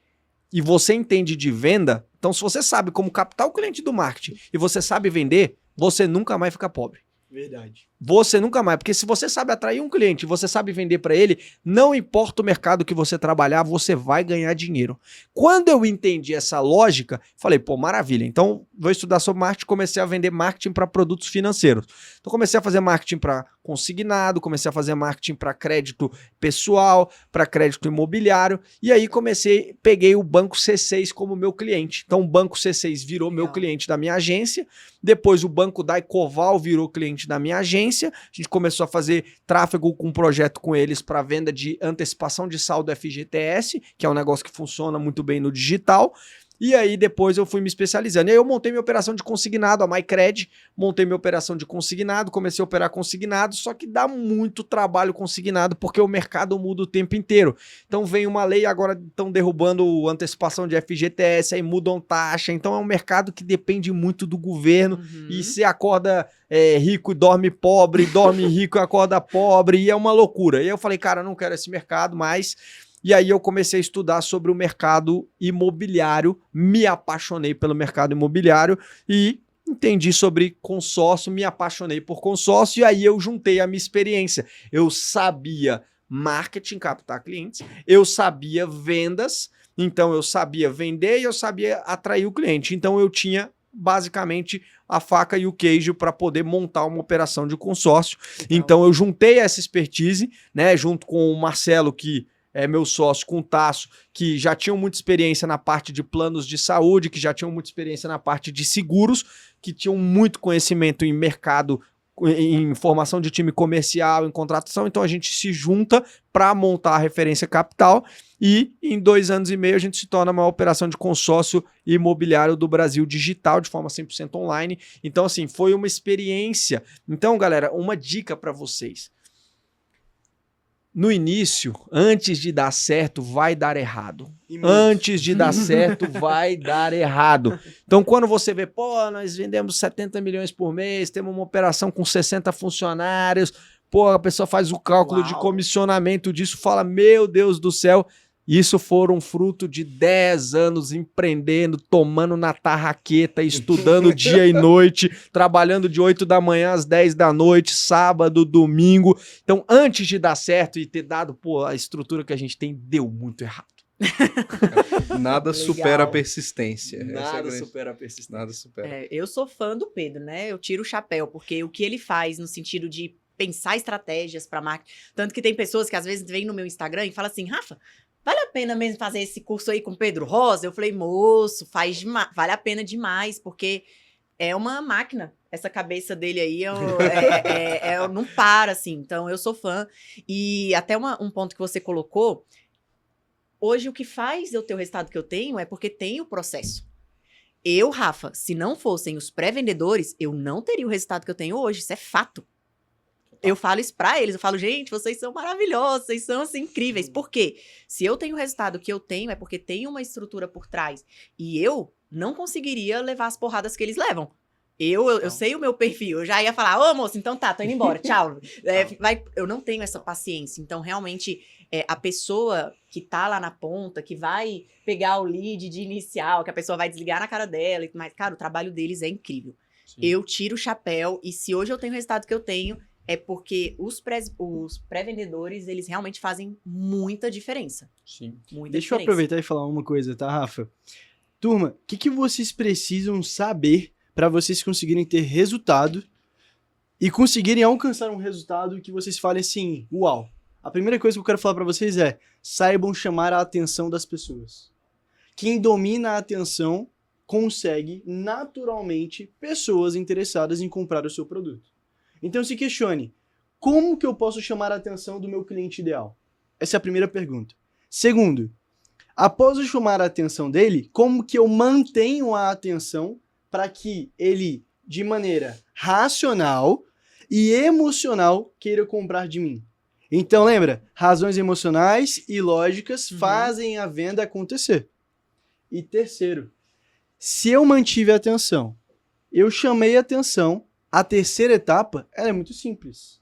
A: e você entende de venda, então se você sabe como captar o cliente do marketing e você sabe vender, você nunca mais fica pobre.
D: Verdade.
A: Você nunca mais, porque se você sabe atrair um cliente, você sabe vender para ele, não importa o mercado que você trabalhar, você vai ganhar dinheiro. Quando eu entendi essa lógica, falei, pô, maravilha, então vou estudar sobre marketing, comecei a vender marketing para produtos financeiros. Então comecei a fazer marketing para consignado, comecei a fazer marketing para crédito pessoal, para crédito imobiliário, e aí peguei o Banco C6 como meu cliente. Então o Banco C6 virou meu cliente da minha agência, depois o Banco Daicoval virou cliente da minha agência, a gente começou a fazer tráfego com um projeto com eles para venda de antecipação de saldo FGTS, que é um negócio que funciona muito bem no digital. E aí depois eu fui me especializando. E aí eu montei minha operação de consignado, a MyCred, montei minha operação de consignado, comecei a operar consignado, só que dá muito trabalho consignado, porque o mercado muda o tempo inteiro. Então vem uma lei, agora estão derrubando antecipação de FGTS, aí mudam taxa, então é um mercado que depende muito do governo, e você acorda rico e dorme pobre, dorme rico e acorda pobre, e é uma loucura. E aí eu falei, cara, eu não quero esse mercado mais. E aí eu comecei a estudar sobre o mercado imobiliário, me apaixonei pelo mercado imobiliário e entendi sobre consórcio, me apaixonei por consórcio e aí eu juntei a minha experiência. Eu sabia marketing, captar clientes, eu sabia vendas, então eu sabia vender e eu sabia atrair o cliente. Então eu tinha basicamente a faca e o queijo para poder montar uma operação de consórcio. Então eu juntei essa expertise, né, junto com o Marcelo, que é meu sócio, com o Tasso, que já tinham muita experiência na parte de planos de saúde, que já tinham muita experiência na parte de seguros, que tinham muito conhecimento em mercado, em formação de time comercial, em contratação. Então a gente se junta para montar a referência capital e em 2 anos e meio a gente se torna a maior operação de consórcio imobiliário do Brasil digital, de forma 100% online. Então assim, foi uma experiência. Então galera, uma dica para vocês. No início, antes de dar certo, vai dar errado. Antes de dar certo, vai dar errado. Então, quando você vê, pô, nós vendemos 70 milhões por mês, temos uma operação com 60 funcionários, pô, a pessoa faz o cálculo de comissionamento disso, fala, meu Deus do céu, isso foram fruto de 10 anos empreendendo, tomando na tarraqueta, estudando dia e noite, trabalhando de 8 da manhã às 10 da noite, sábado, domingo. Então, antes de dar certo e ter dado, pô, a estrutura que a gente tem, deu muito errado.
B: Nada supera a persistência.
A: Nada supera a persistência.
B: Nada supera.
C: Eu sou fã do Pedro, né? Eu tiro o chapéu, porque o que ele faz no sentido de pensar estratégias para marketing. Tanto que tem pessoas que às vezes vêm no meu Instagram e falam assim, Rafa, vale a pena mesmo fazer esse curso aí com o Pedro Rosa? Eu falei, moço, vale a pena demais, porque é uma máquina. Essa cabeça dele aí não para, assim. Então, eu sou fã. E até um ponto que você colocou, hoje o que faz eu ter o resultado que eu tenho é porque tem o processo. Eu, Rafa, se não fossem os pré-vendedores, eu não teria o resultado que eu tenho hoje. Isso é fato. Eu falo isso pra eles, eu falo, gente, vocês são maravilhosos, vocês são, assim, incríveis. Por quê? Se eu tenho o resultado que eu tenho, é porque tem uma estrutura por trás. E eu não conseguiria levar as porradas que eles levam. Eu sei o meu perfil, eu já ia falar, ô moço, então tá, tô indo embora, tchau. Eu não tenho essa paciência. Então, realmente, a pessoa que tá lá na ponta, que vai pegar o lead de inicial, que a pessoa vai desligar na cara dela, mas, cara, o trabalho deles é incrível. Sim. Eu tiro o chapéu, e se hoje eu tenho o resultado que eu tenho, é porque os pré-vendedores, eles realmente fazem muita diferença.
A: Sim.
D: Deixa eu aproveitar e falar uma coisa, tá, Rafa? Turma, o que vocês precisam saber para vocês conseguirem ter resultado e conseguirem alcançar um resultado que vocês falem assim, uau. A primeira coisa que eu quero falar para vocês é, saibam chamar a atenção das pessoas. Quem domina a atenção consegue naturalmente pessoas interessadas em comprar o seu produto. Então se questione, como que eu posso chamar a atenção do meu cliente ideal? Essa é a primeira pergunta. Segundo, após eu chamar a atenção dele, como que eu mantenho a atenção para que ele, de maneira racional e emocional, queira comprar de mim? Então lembra, razões emocionais e lógicas fazem a venda acontecer. E terceiro, se eu mantive a atenção, eu chamei a atenção, a terceira etapa, ela é muito simples.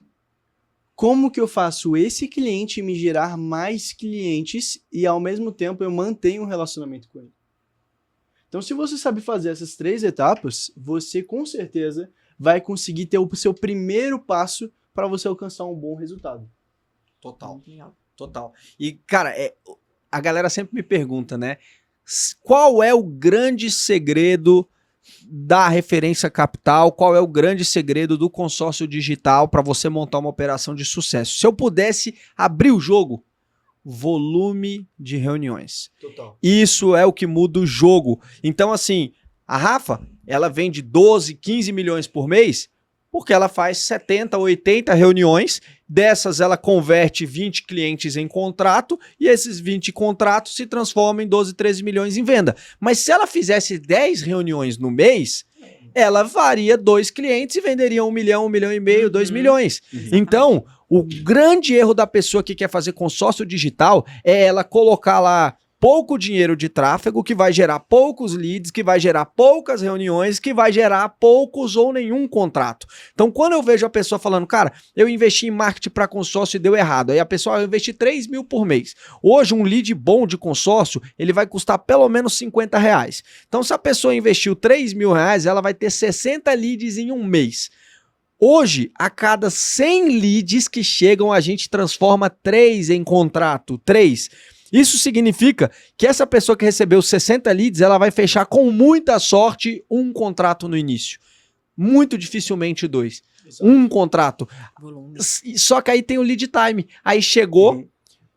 D: Como que eu faço esse cliente me gerar mais clientes e ao mesmo tempo eu mantenho um relacionamento com ele? Então se você sabe fazer essas 3 etapas, você com certeza vai conseguir ter o seu primeiro passo para você alcançar um bom resultado.
A: Total. Total. E, cara, a galera sempre me pergunta, né? Qual é o grande segredo da referência capital? Qual é o grande segredo do consórcio digital para você montar uma operação de sucesso? Se eu pudesse abrir o jogo, volume de reuniões.
D: Total.
A: Isso é o que muda o jogo. Então, assim, a Rafa, ela vende 12, 15 milhões por mês porque ela faz 70, 80 reuniões, dessas ela converte 20 clientes em contrato e esses 20 contratos se transformam em 12, 13 milhões em venda. Mas se ela fizesse 10 reuniões no mês, ela faria 2 clientes e venderia 1 milhão, 1 milhão e meio, 2 milhões. Então, o grande erro da pessoa que quer fazer consórcio digital é ela colocar lá pouco dinheiro de tráfego, que vai gerar poucos leads, que vai gerar poucas reuniões, que vai gerar poucos ou nenhum contrato. Então, quando eu vejo a pessoa falando, cara, eu investi em marketing para consórcio e deu errado, aí a pessoa, eu investi 3 mil por mês. Hoje, um lead bom de consórcio, ele vai custar pelo menos 50 reais. Então, se a pessoa investiu 3 mil reais, ela vai ter 60 leads em um mês. Hoje, a cada 100 leads que chegam, a gente transforma 3 em contrato. 3. Isso significa que essa pessoa que recebeu 60 leads, ela vai fechar com muita sorte um contrato no início. Muito dificilmente 2. Um contrato.
C: Volume.
A: Só que aí tem o lead time. Aí chegou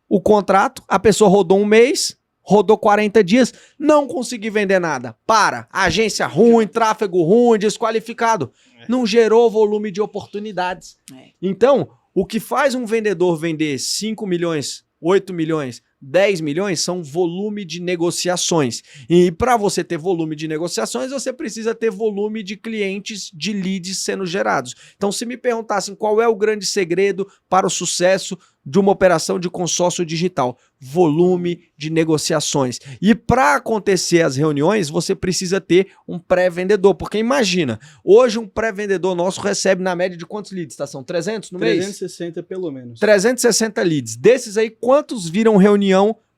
A: o contrato, a pessoa rodou um mês, rodou 40 dias, não consegui vender nada. Para. Agência ruim, tráfego ruim, desqualificado. Não gerou volume de oportunidades. Então, o que faz um vendedor vender 5 milhões, 8 milhões, 10 milhões são volume de negociações. E para você ter volume de negociações, você precisa ter volume de clientes, de leads sendo gerados. Então, se me perguntassem qual é o grande segredo para o sucesso de uma operação de consórcio digital, volume de negociações. E para acontecer as reuniões, você precisa ter um pré-vendedor, porque imagina, hoje um pré-vendedor nosso recebe na média de quantos leads, tá? São 300 no mês?
D: 360 pelo menos.
A: 360 leads. Desses aí, quantos viram reunião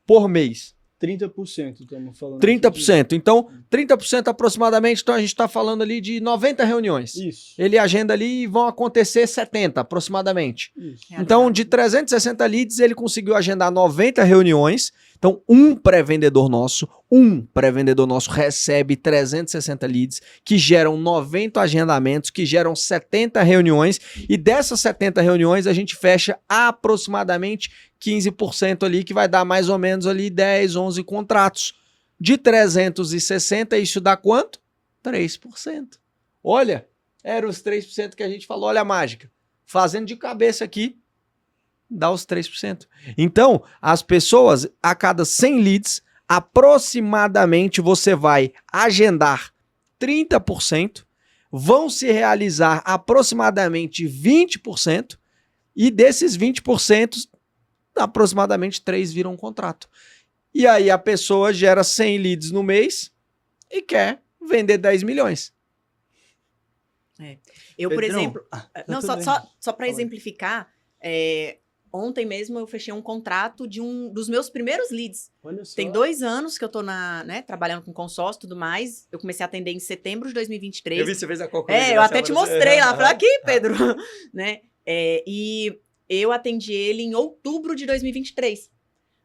A: por mês?
D: 30%, estamos falando.
A: 30%. Então, 30% aproximadamente, então a gente está falando ali de 90 reuniões.
D: Isso.
A: Ele agenda ali e vão acontecer 70 aproximadamente.
D: Isso.
A: Então, de 360 leads, ele conseguiu agendar 90 reuniões. Então, um pré-vendedor nosso recebe 360 leads, que geram 90 agendamentos, que geram 70 reuniões, e dessas 70 reuniões a gente fecha aproximadamente 15% ali, que vai dar mais ou menos ali 10, 11 contratos. De 360, isso dá quanto? 3%. Olha, era os 3% que a gente falou, olha a mágica. Fazendo de cabeça aqui, dá os 3%. Então, as pessoas, a cada 100 leads, aproximadamente você vai agendar 30%, vão se realizar aproximadamente 20%, e desses 20%, aproximadamente 3 viram um contrato. E aí a pessoa gera 100 leads no mês e quer vender 10 milhões.
C: Eu, por
D: Pedrão,
C: exemplo... Não,
D: tudo bem.
C: só para exemplificar, ontem mesmo eu fechei um contrato de um dos meus primeiros leads.
D: Olha só.
C: Tem 2 anos que eu tô trabalhando com consórcio e tudo mais. Eu comecei a atender em setembro de 2023.
A: você fez a
C: Eu até te mostrei lá. Falei, aqui, Pedro. Né? E eu atendi ele em outubro de 2023.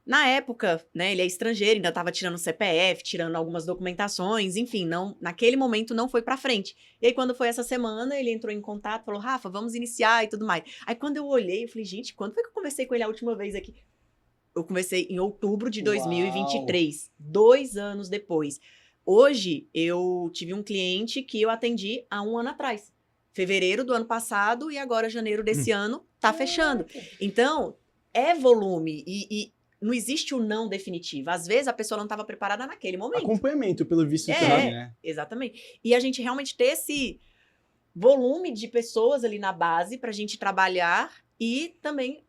C: Na época, né, ele é estrangeiro, ainda estava tirando CPF, tirando algumas documentações, enfim, não, naquele momento não foi pra frente. E aí, quando foi essa semana, ele entrou em contato, falou, Rafa, vamos iniciar e tudo mais. Aí, quando eu olhei, eu falei, gente, quando foi que eu conversei com ele a última vez aqui? Eu conversei em outubro de 2023, 2 anos depois. Hoje, eu tive um cliente que eu atendi há 1 ano atrás. Fevereiro do ano passado e agora janeiro desse ano tá fechando. Então, é volume e não existe o não definitivo. Às vezes, a pessoa não estava preparada naquele momento.
D: Acompanhamento, pelo visto,
C: É.
D: também, né?
C: Exatamente. E a gente realmente ter esse volume de pessoas ali na base pra gente trabalhar e também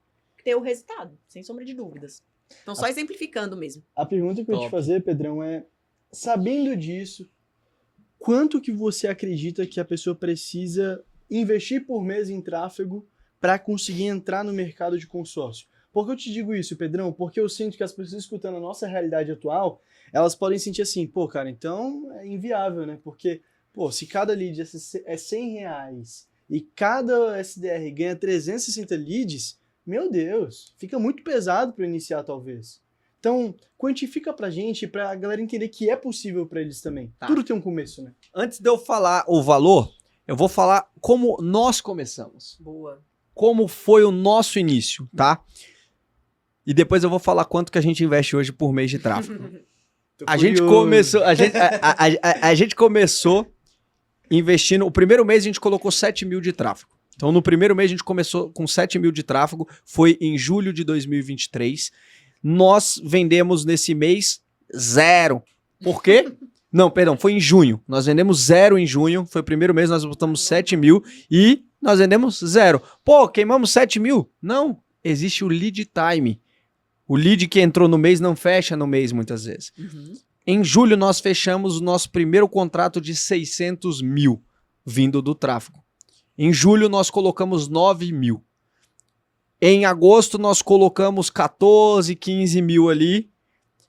C: ter o resultado, sem sombra de dúvidas. Então, só exemplificando mesmo.
D: A pergunta que eu ia te fazer, Pedrão, é, sabendo disso, quanto que você acredita que a pessoa precisa investir por mês em tráfego para conseguir entrar no mercado de consórcio? Por que eu te digo isso, Pedrão? Porque eu sinto que as pessoas escutando a nossa realidade atual, elas podem sentir assim, pô, cara, então é inviável, né? Porque, pô, se cada lead é R$100 e cada SDR ganha 360 leads, meu Deus, fica muito pesado para iniciar, talvez. Então, quantifica pra gente, pra galera entender que é possível pra eles também.
A: Tá.
D: Tudo tem um começo, né?
A: Antes de eu falar o valor, eu vou falar como nós começamos.
C: Boa.
A: Como foi o nosso início, tá? E depois eu vou falar quanto que a gente investe hoje por mês de tráfego. A gente começou, a gente começou investindo, o primeiro mês a gente colocou 7 mil de tráfego. Então no primeiro mês a gente começou com 7 mil de tráfego, foi em julho de 2023. Nós vendemos nesse mês 0. Por quê? Não, perdão, foi em junho. Nós vendemos 0 em junho, foi o primeiro mês, nós botamos 7 mil e nós vendemos 0. Pô, queimamos 7 mil? Não, existe o lead time. O lead que entrou no mês não fecha no mês muitas vezes. Em julho nós fechamos o nosso primeiro contrato de 600 mil vindo do tráfego. Em julho nós colocamos 9 mil. Em agosto nós colocamos 14, 15 mil ali.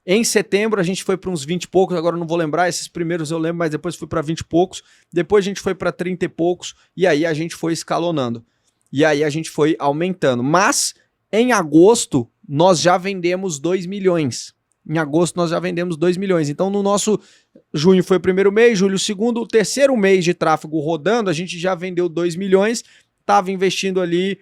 A: Em setembro a gente foi para uns 20 e poucos, agora eu não vou lembrar, esses primeiros eu lembro, mas depois fui para 20 e poucos. Depois a gente foi para 30 e poucos e aí a gente foi escalonando. E aí a gente foi aumentando. Mas em agosto nós já vendemos 2 milhões. Em agosto nós já vendemos 2 milhões. Então no nosso junho foi o primeiro mês, julho o segundo, o terceiro mês de tráfego rodando, a gente já vendeu 2 milhões, estava investindo ali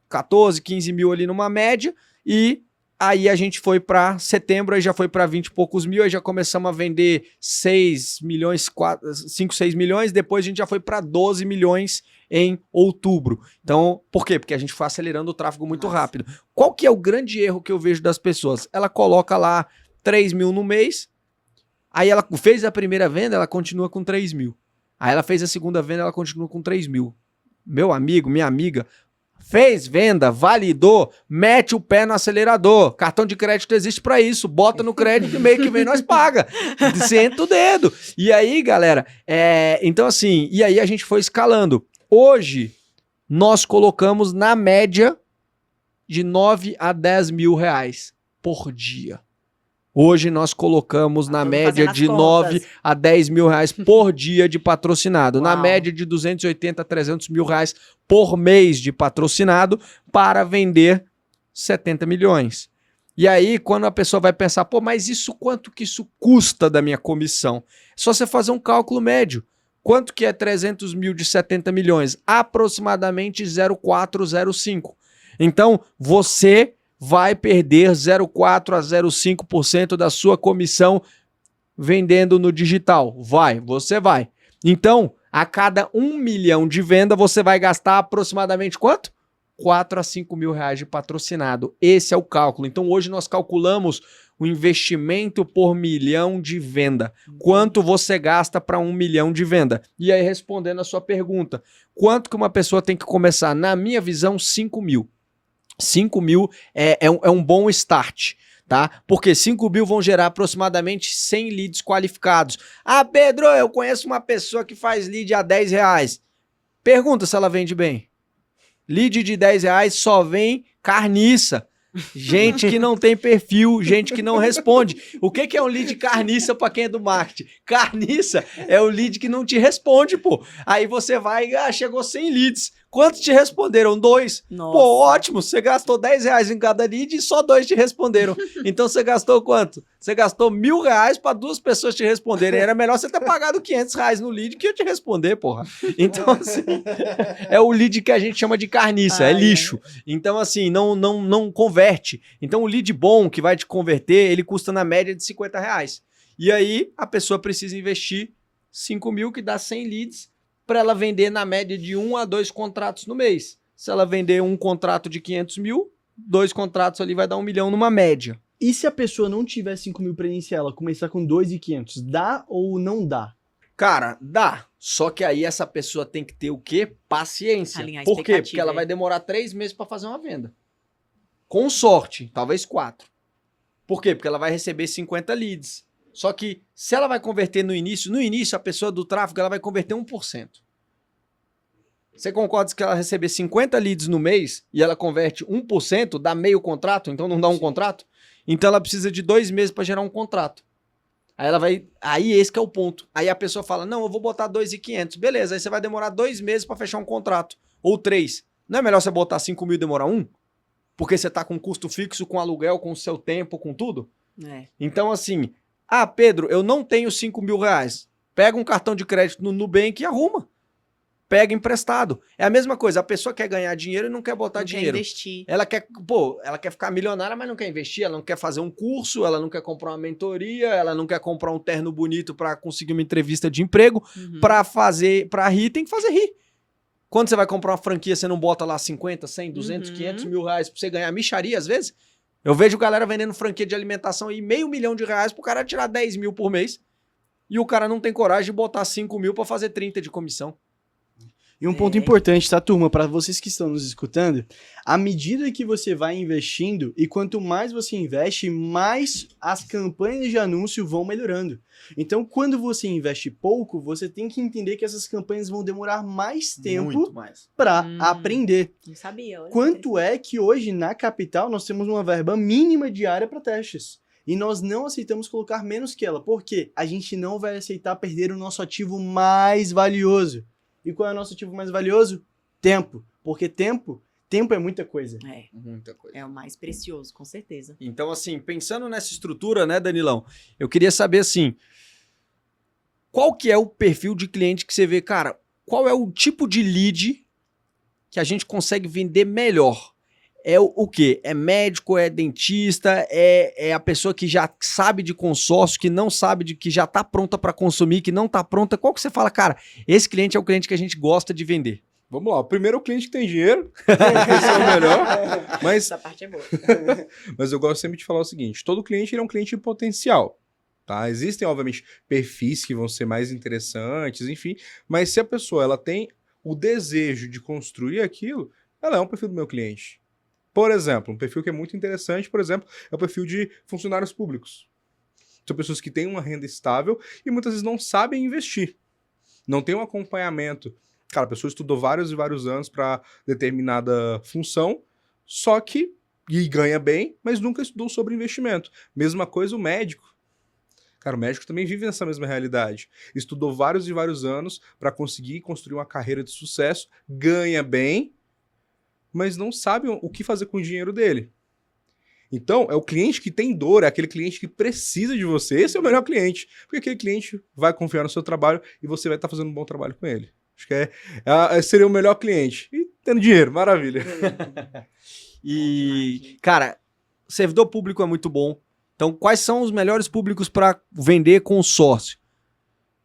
A: 14, 15 mil ali numa média, e aí a gente foi para setembro, aí já foi para 20 e poucos mil, aí já começamos a vender 6 milhões, 5, 6 milhões, depois a gente já foi para 12 milhões em outubro. Então, por quê? Porque a gente foi acelerando o tráfego muito rápido. Qual que é o grande erro que eu vejo das pessoas? Ela coloca lá 3 mil no mês, aí ela fez a primeira venda, ela continua com 3 mil. Aí ela fez a segunda venda, ela continua com 3 mil. Meu amigo, minha amiga, fez venda, validou, mete o pé no acelerador. Cartão de crédito existe para isso. Bota no crédito e meio que vem nós paga. Senta o dedo. E aí, galera, então assim, e aí a gente foi escalando. Hoje, nós colocamos na média de 9 a 10 mil reais por dia. Hoje nós colocamos na média de 9 a 10 mil reais por dia de patrocinado. Na média de 280 a 300 mil reais por mês de patrocinado para vender 70 milhões. E aí, quando a pessoa vai pensar, pô, mas isso quanto que isso custa da minha comissão? É só você fazer um cálculo médio. Quanto que é 300 mil de 70 milhões? Aproximadamente 0,405. Então, você vai perder 0,4 a 0,5% da sua comissão vendendo no digital. Você vai. Então, a cada 1 milhão de venda, você vai gastar aproximadamente quanto? 4 a 5 mil reais de patrocinado. Esse é o cálculo. Então, hoje nós calculamos o investimento por milhão de venda. Quanto você gasta para 1 milhão de venda? E aí, respondendo a sua pergunta, quanto que uma pessoa tem que começar? Na minha visão, 5 mil. 5 mil é um bom start, tá? Porque 5 mil vão gerar aproximadamente 100 leads qualificados. Ah, Pedro, eu conheço uma pessoa que faz lead a 10 reais. Pergunta se ela vende bem. Lead de 10 reais só vem carniça. Gente que não tem perfil, gente que não responde. O que é um lead carniça para quem é do marketing? Carniça é o lead que não te responde, pô. Aí você vai, chegou 100 leads. Quantos te responderam? 2.
C: Nossa.
A: Pô, ótimo, você gastou R$10 em cada lead e só 2 te responderam. Então você gastou quanto? Você gastou R$1.000 para 2 pessoas te responderem. Era melhor você ter pagado R$500 no lead que eu te responder, porra. Então, assim, é o lead que a gente chama de carniça, é lixo. Então, assim, não converte. Então, o lead bom que vai te converter, ele custa na média de R$50. E aí, a pessoa precisa investir 5 mil, que dá 100 leads, para ela vender na média de 1 a 2 contratos no mês. Se ela vender um contrato de 500 mil, 2 contratos ali vai dar 1 milhão numa média.
D: E se a pessoa não tiver 5 mil para iniciar, ela começar com 2.500, dá ou não dá?
A: Cara, dá. Só que aí essa pessoa tem que ter o quê? Paciência.
C: Alinhar a
A: Por quê?
C: expectativa,
A: Porque ela
C: é.
A: vai demorar 3 meses para fazer uma venda. Com sorte, talvez 4. Por quê? Porque ela vai receber 50 leads. Só que se ela vai converter no início a pessoa do tráfego ela vai converter 1%. Você concorda que ela receber 50 leads no mês e ela converte 1%, dá meio contrato, então não dá um contrato? Então ela precisa de 2 meses para gerar um contrato. Aí ela vai. Aí esse que é o ponto. Aí a pessoa fala: não, eu vou botar 2.500. Beleza, aí você vai demorar 2 meses para fechar um contrato. Ou 3. Não é melhor você botar 5 mil e demorar 1? Porque você tá com custo fixo, com aluguel, com o seu tempo, com tudo?
C: É.
A: Então, assim, Pedro, eu não tenho 5 mil reais. Pega um cartão de crédito no Nubank e arruma. Pega emprestado. É a mesma coisa, a pessoa quer ganhar dinheiro e não quer botar
C: Não
A: dinheiro.
C: quer investir.
A: Ela quer ficar milionária, mas não quer investir, ela não quer fazer um curso, ela não quer comprar uma mentoria, ela não quer comprar um terno bonito para conseguir uma entrevista de emprego, para rir, tem que fazer rir. Quando você vai comprar uma franquia, você não bota lá 50, 100, 200, 500 mil reais pra você ganhar mixaria às vezes? Eu vejo galera vendendo franquia de alimentação aí R$500 mil pro cara tirar 10 mil por mês e o cara não tem coragem de botar 5 mil pra fazer 30 de comissão.
D: E um ponto importante, tá, turma, para vocês que estão nos escutando, à medida que você vai investindo, e quanto mais você investe, mais as campanhas de anúncio vão melhorando. Então, quando você investe pouco, você tem que entender que essas campanhas vão demorar mais tempo
A: Muito mais.
D: para aprender.
C: Não sabia. Olha,
D: Quanto é que hoje, na capital, nós temos uma verba mínima diária para testes? E nós não aceitamos colocar menos que ela. Por quê? A gente não vai aceitar perder o nosso ativo mais valioso. E qual é o nosso ativo mais valioso? Tempo. Porque tempo é muita coisa.
C: É,
A: Muita coisa.
C: é o mais precioso, com certeza.
A: Então, assim, pensando nessa estrutura, né, Danilão, eu queria saber, assim, qual que é o perfil de cliente que você vê, cara, qual é o tipo de lead que a gente consegue vender melhor? É o quê? É médico, é dentista, é a pessoa que já sabe de consórcio, que não sabe que já tá pronta para consumir, que não tá pronta. Qual que você fala, cara, esse cliente é o cliente que a gente gosta de vender?
B: Vamos lá, o primeiro é o cliente que tem dinheiro, esse é o melhor, mas
C: Essa parte é boa.
B: Mas eu gosto sempre de falar o seguinte, todo cliente ele é um cliente potencial, tá? Existem, obviamente, perfis que vão ser mais interessantes, enfim, mas se a pessoa ela tem o desejo de construir aquilo, ela é um perfil do meu cliente. Por exemplo, um perfil que é muito interessante, por exemplo, é o perfil de funcionários públicos. São pessoas que têm uma renda estável e muitas vezes não sabem investir, não tem um acompanhamento. Cara, a pessoa estudou vários e vários anos para determinada função, só que e ganha bem, mas nunca estudou sobre investimento. Mesma coisa o médico. Cara, o médico também vive nessa mesma realidade. Estudou vários e vários anos para conseguir construir uma carreira de sucesso, ganha bem, mas não sabe o que fazer com o dinheiro dele. Então, é o cliente que tem dor, é aquele cliente que precisa de você. Esse é o melhor cliente, porque aquele cliente vai confiar no seu trabalho e você vai estar fazendo um bom trabalho com ele. Acho que seria o melhor cliente. E tendo dinheiro, maravilha.
A: E, cara, servidor público é muito bom. Então, quais são os melhores públicos para vender consórcio?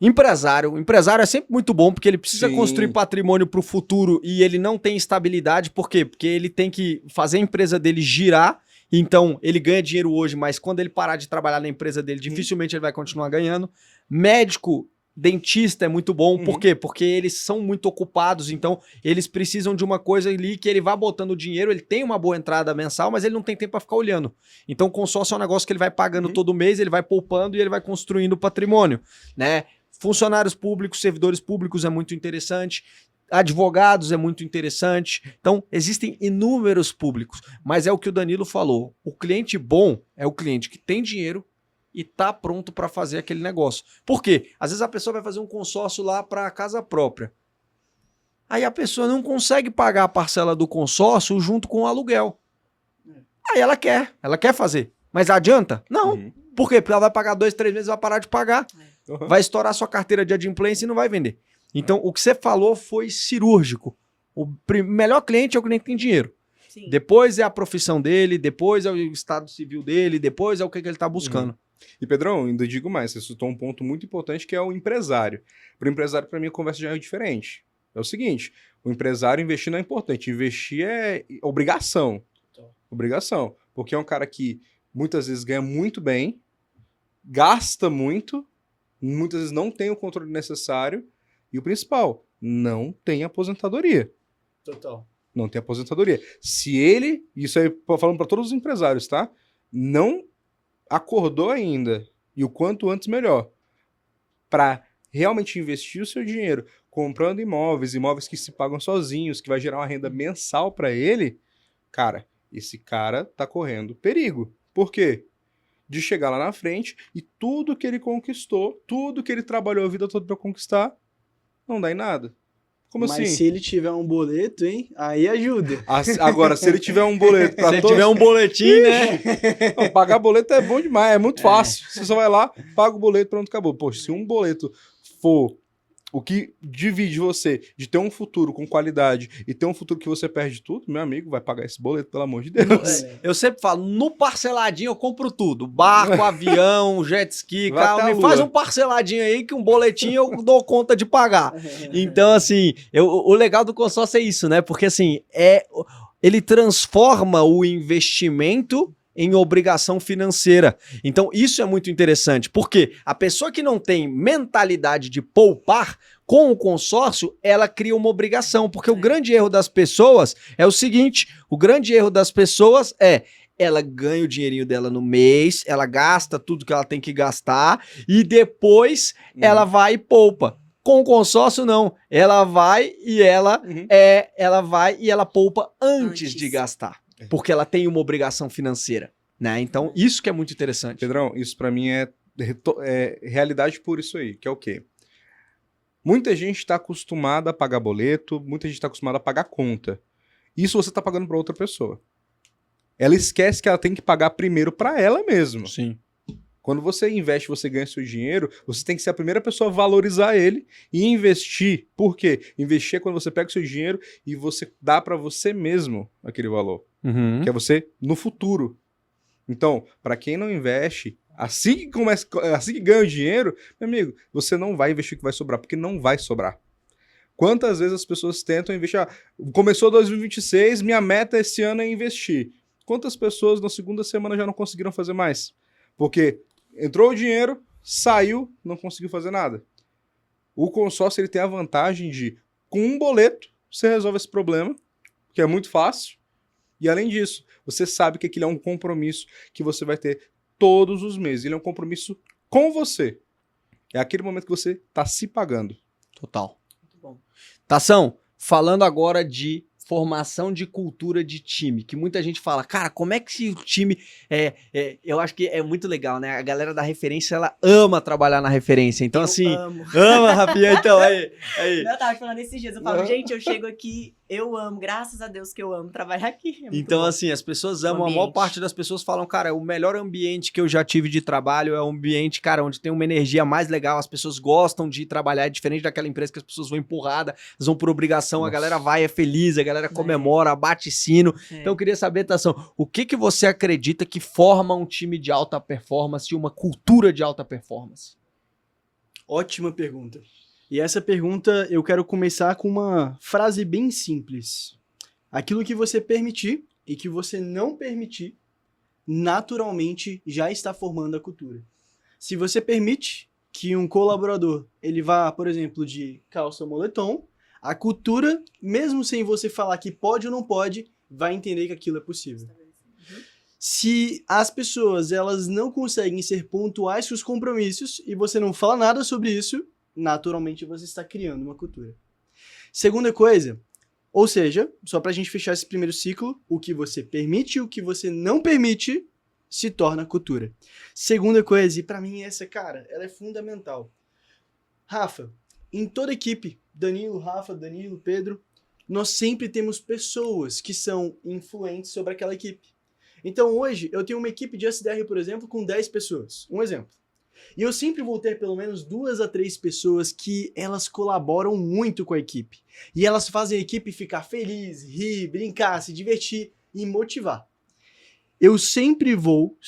A: Empresário. Empresário é sempre muito bom porque ele precisa
B: Sim.
A: construir patrimônio para o futuro e ele não tem estabilidade. Por quê? Porque ele tem que fazer a empresa dele girar. Então, ele ganha dinheiro hoje, mas quando ele parar de trabalhar na empresa dele, dificilmente ele vai continuar ganhando. Médico, dentista é muito bom. Por quê? Porque eles são muito ocupados, então eles precisam de uma coisa ali que ele vá botando dinheiro, ele tem uma boa entrada mensal, mas ele não tem tempo para ficar olhando. Então o consórcio é um negócio que ele vai pagando todo mês, ele vai poupando e ele vai construindo patrimônio, né? Funcionários públicos, servidores públicos é muito interessante. Advogados é muito interessante. Então, existem inúmeros públicos, mas é o que o Danilo falou. O cliente bom é o cliente que tem dinheiro e tá pronto para fazer aquele negócio. Por quê? Às vezes a pessoa vai fazer um consórcio lá para casa própria. Aí a pessoa não consegue pagar a parcela do consórcio junto com o aluguel. Aí ela quer fazer. Mas adianta? Não.
B: Uhum.
A: Por quê? Porque ela vai pagar 2, 3 meses e vai parar de pagar.
B: Uhum.
A: Vai estourar sua carteira de adimplência e não vai vender. Então, o que você falou foi cirúrgico. O melhor cliente é o cliente que tem dinheiro.
C: Sim.
A: Depois é a profissão dele, depois é o estado civil dele, depois é o que ele está buscando.
B: E Pedrão, ainda digo mais, você citou um ponto muito importante que é o empresário. Para o empresário, para mim, a conversa já é diferente. É o seguinte, o empresário investir não é importante, investir é obrigação. Obrigação. Porque é um cara que muitas vezes ganha muito bem, gasta muito, muitas vezes não tem o controle necessário e o principal, não tem aposentadoria.
D: Total.
B: Não tem aposentadoria. Se ele, isso aí falando para todos os empresários, tá? Não acordou ainda, e o quanto antes melhor, para realmente investir o seu dinheiro comprando imóveis que se pagam sozinhos, que vai gerar uma renda mensal para ele, cara, esse cara tá correndo perigo. Por quê? De chegar lá na frente e tudo que ele conquistou, tudo que ele trabalhou a vida toda para conquistar, não dá em nada. Como
D: Mas
B: assim?
D: se ele tiver um boleto, hein? Aí ajuda.
B: Agora, se ele tiver um boleto para
A: Se tiver um boletim, né?
B: Não, pagar boleto é bom demais, é muito fácil. Você só vai lá, paga o boleto, pronto, acabou. Poxa, se um boleto for o que divide você de ter um futuro com qualidade e ter um futuro que você perde tudo, meu amigo, vai pagar esse boleto, pelo amor de Deus.
A: Eu sempre falo, no parceladinho eu compro tudo. Barco, avião, jet ski,
B: Vai
A: carro.
B: até a
A: Me faz
B: lua.
A: um parceladinho aí que um boletim eu dou conta de pagar. Então, assim, o legal do consórcio é isso, né? Porque, assim, ele transforma o investimento em obrigação financeira. Então, isso é muito interessante, porque a pessoa que não tem mentalidade de poupar, com o consórcio, ela cria uma obrigação, porque o grande erro das pessoas é o seguinte, ela ganha o dinheirinho dela no mês, ela gasta tudo que ela tem que gastar, e depois ela vai e poupa. Com o consórcio, não. Ela vai e ela poupa antes de gastar. Porque ela tem uma obrigação financeira, né? Então, isso que é muito interessante.
B: Pedrão, isso pra mim é realidade por isso aí, que é o quê? Muita gente está acostumada a pagar boleto, muita gente está acostumada a pagar conta. Isso você está pagando para outra pessoa. Ela esquece que ela tem que pagar primeiro para ela mesma.
A: Sim.
B: Quando você investe, você ganha seu dinheiro, você tem que ser a primeira pessoa a valorizar ele e investir. Por quê? Investir é quando você pega o seu dinheiro e você dá para você mesmo aquele valor.
A: Uhum.
B: Que é você no futuro. Então, para quem não investe, assim que ganha o dinheiro, meu amigo, você não vai investir o que vai sobrar, porque não vai sobrar. Quantas vezes as pessoas tentam investir? Começou 2026, minha meta esse ano é investir. Quantas pessoas na segunda semana já não conseguiram fazer mais? Porque entrou o dinheiro, saiu, não conseguiu fazer nada. O consórcio ele tem a vantagem de, com um boleto, você resolve esse problema, que é muito fácil. E além disso, você sabe que aquilo é um compromisso que você vai ter todos os meses. Ele é um compromisso com você. É aquele momento que você está se pagando.
A: Total.
C: Muito bom.
A: Tação, falando agora de formação de cultura de time, que muita gente fala, cara, como é que o time... eu acho que é muito legal, né? A galera da referência, ela ama trabalhar na referência. Então, assim...
C: Amo.
A: Ama, Rafinha, então, aí.
C: Eu tava falando esses dias, eu falo, gente, eu chego aqui, eu amo, graças a Deus que eu amo trabalhar aqui. É muito
A: Então,
C: bom.
A: assim, as pessoas amam, a
C: ambiente.
A: maior parte das pessoas falam, cara, o melhor ambiente que eu já tive de trabalho é um ambiente, cara, onde tem uma energia mais legal, as pessoas gostam de trabalhar, é diferente daquela empresa que as pessoas vão empurrada, elas vão por obrigação, a galera vai, é feliz, a galera comemora, bate sino. Então, eu queria saber, Tação, o que você acredita que forma um time de alta performance e uma cultura de alta performance?
D: Ótima pergunta. E essa pergunta eu quero começar com uma frase bem simples. Aquilo que você permitir e que você não permitir, naturalmente já está formando a cultura. Se você permite que um colaborador ele vá, por exemplo, de calça moletom, a cultura, mesmo sem você falar que pode ou não pode, vai entender que aquilo é possível. Se as pessoas elas não conseguem ser pontuais com os compromissos e você não fala nada sobre isso, naturalmente você está criando uma cultura. Segunda coisa, ou seja, só para a gente fechar esse primeiro ciclo, o que você permite e o que você não permite se torna cultura. Segunda coisa, e para mim essa, cara, ela é fundamental. Rafa, em toda equipe Danilo, Rafa, Danilo, Pedro, nós sempre temos pessoas que são influentes sobre aquela equipe. Então hoje eu tenho uma equipe de SDR, por exemplo, com 10 pessoas. Um exemplo. E eu sempre vou ter pelo menos 2 a 3 pessoas que elas colaboram muito com a equipe. E elas fazem a equipe ficar feliz, rir, brincar, se divertir e motivar. Eu sempre vou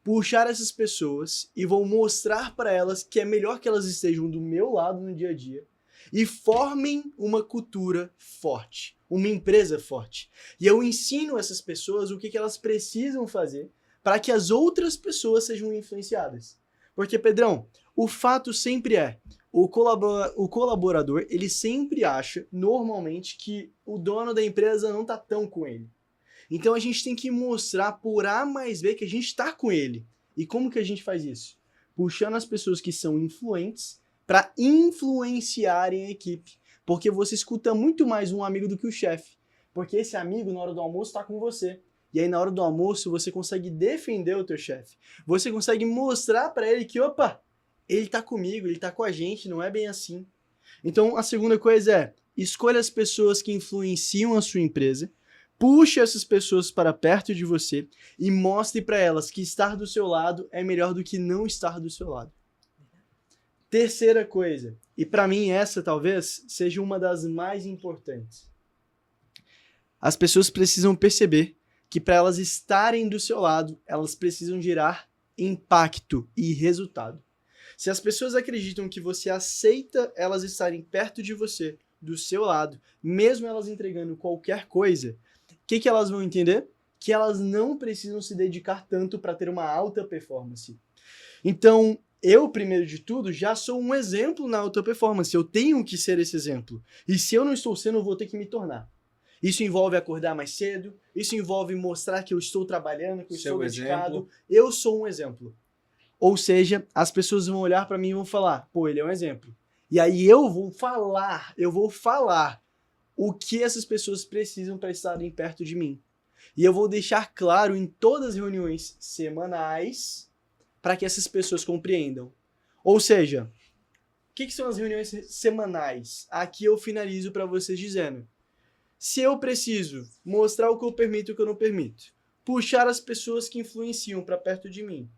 D: puxar essas pessoas e vou mostrar para elas que é melhor que elas estejam do meu lado no dia a dia e formem uma cultura forte, uma empresa forte. E eu ensino essas pessoas o que elas precisam fazer para que as outras pessoas sejam influenciadas. Porque, Pedrão, o fato sempre é, o colaborador, ele sempre acha, normalmente, que o dono da empresa não tá tão com ele. Então a gente tem que mostrar por A mais B que a gente tá com ele. E como que a gente faz isso? Puxando as pessoas que são influentes para influenciarem a equipe. Porque você escuta muito mais um amigo do que o chefe. Porque esse amigo, na hora do almoço, tá com você. E aí, na hora do almoço, você consegue defender o teu chefe. Você consegue mostrar para ele que, opa, ele tá comigo, ele tá com a gente, não é bem assim. Então, a segunda coisa é, escolha as pessoas que influenciam a sua empresa, puxe essas pessoas para perto de você e mostre para elas que estar do seu lado é melhor do que não estar do seu lado. Terceira coisa, e para mim essa talvez seja uma das mais importantes. As pessoas precisam perceber que para elas estarem do seu lado, elas precisam gerar impacto e resultado. Se as pessoas acreditam que você aceita elas estarem perto de você, do seu lado, mesmo elas entregando qualquer coisa, o que elas vão entender? Que elas não precisam se dedicar tanto para ter uma alta performance. Então, eu, primeiro de tudo, já sou um exemplo na alta performance. Eu tenho que ser esse exemplo. E se eu não estou sendo, eu vou ter que me tornar. Isso envolve acordar mais cedo, isso envolve mostrar que eu estou trabalhando, que eu estou dedicado. Exemplo. Eu sou um exemplo. Ou seja, as pessoas vão olhar para mim e vão falar, pô, ele é um exemplo. E aí eu vou falar o que essas pessoas precisam para estarem perto de mim. E eu vou deixar claro em todas as reuniões semanais para que essas pessoas compreendam. Ou seja, o que são as reuniões semanais? Aqui eu finalizo para vocês dizendo, se eu preciso mostrar o que eu permito e o que eu não permito, puxar as pessoas que influenciam para perto de mim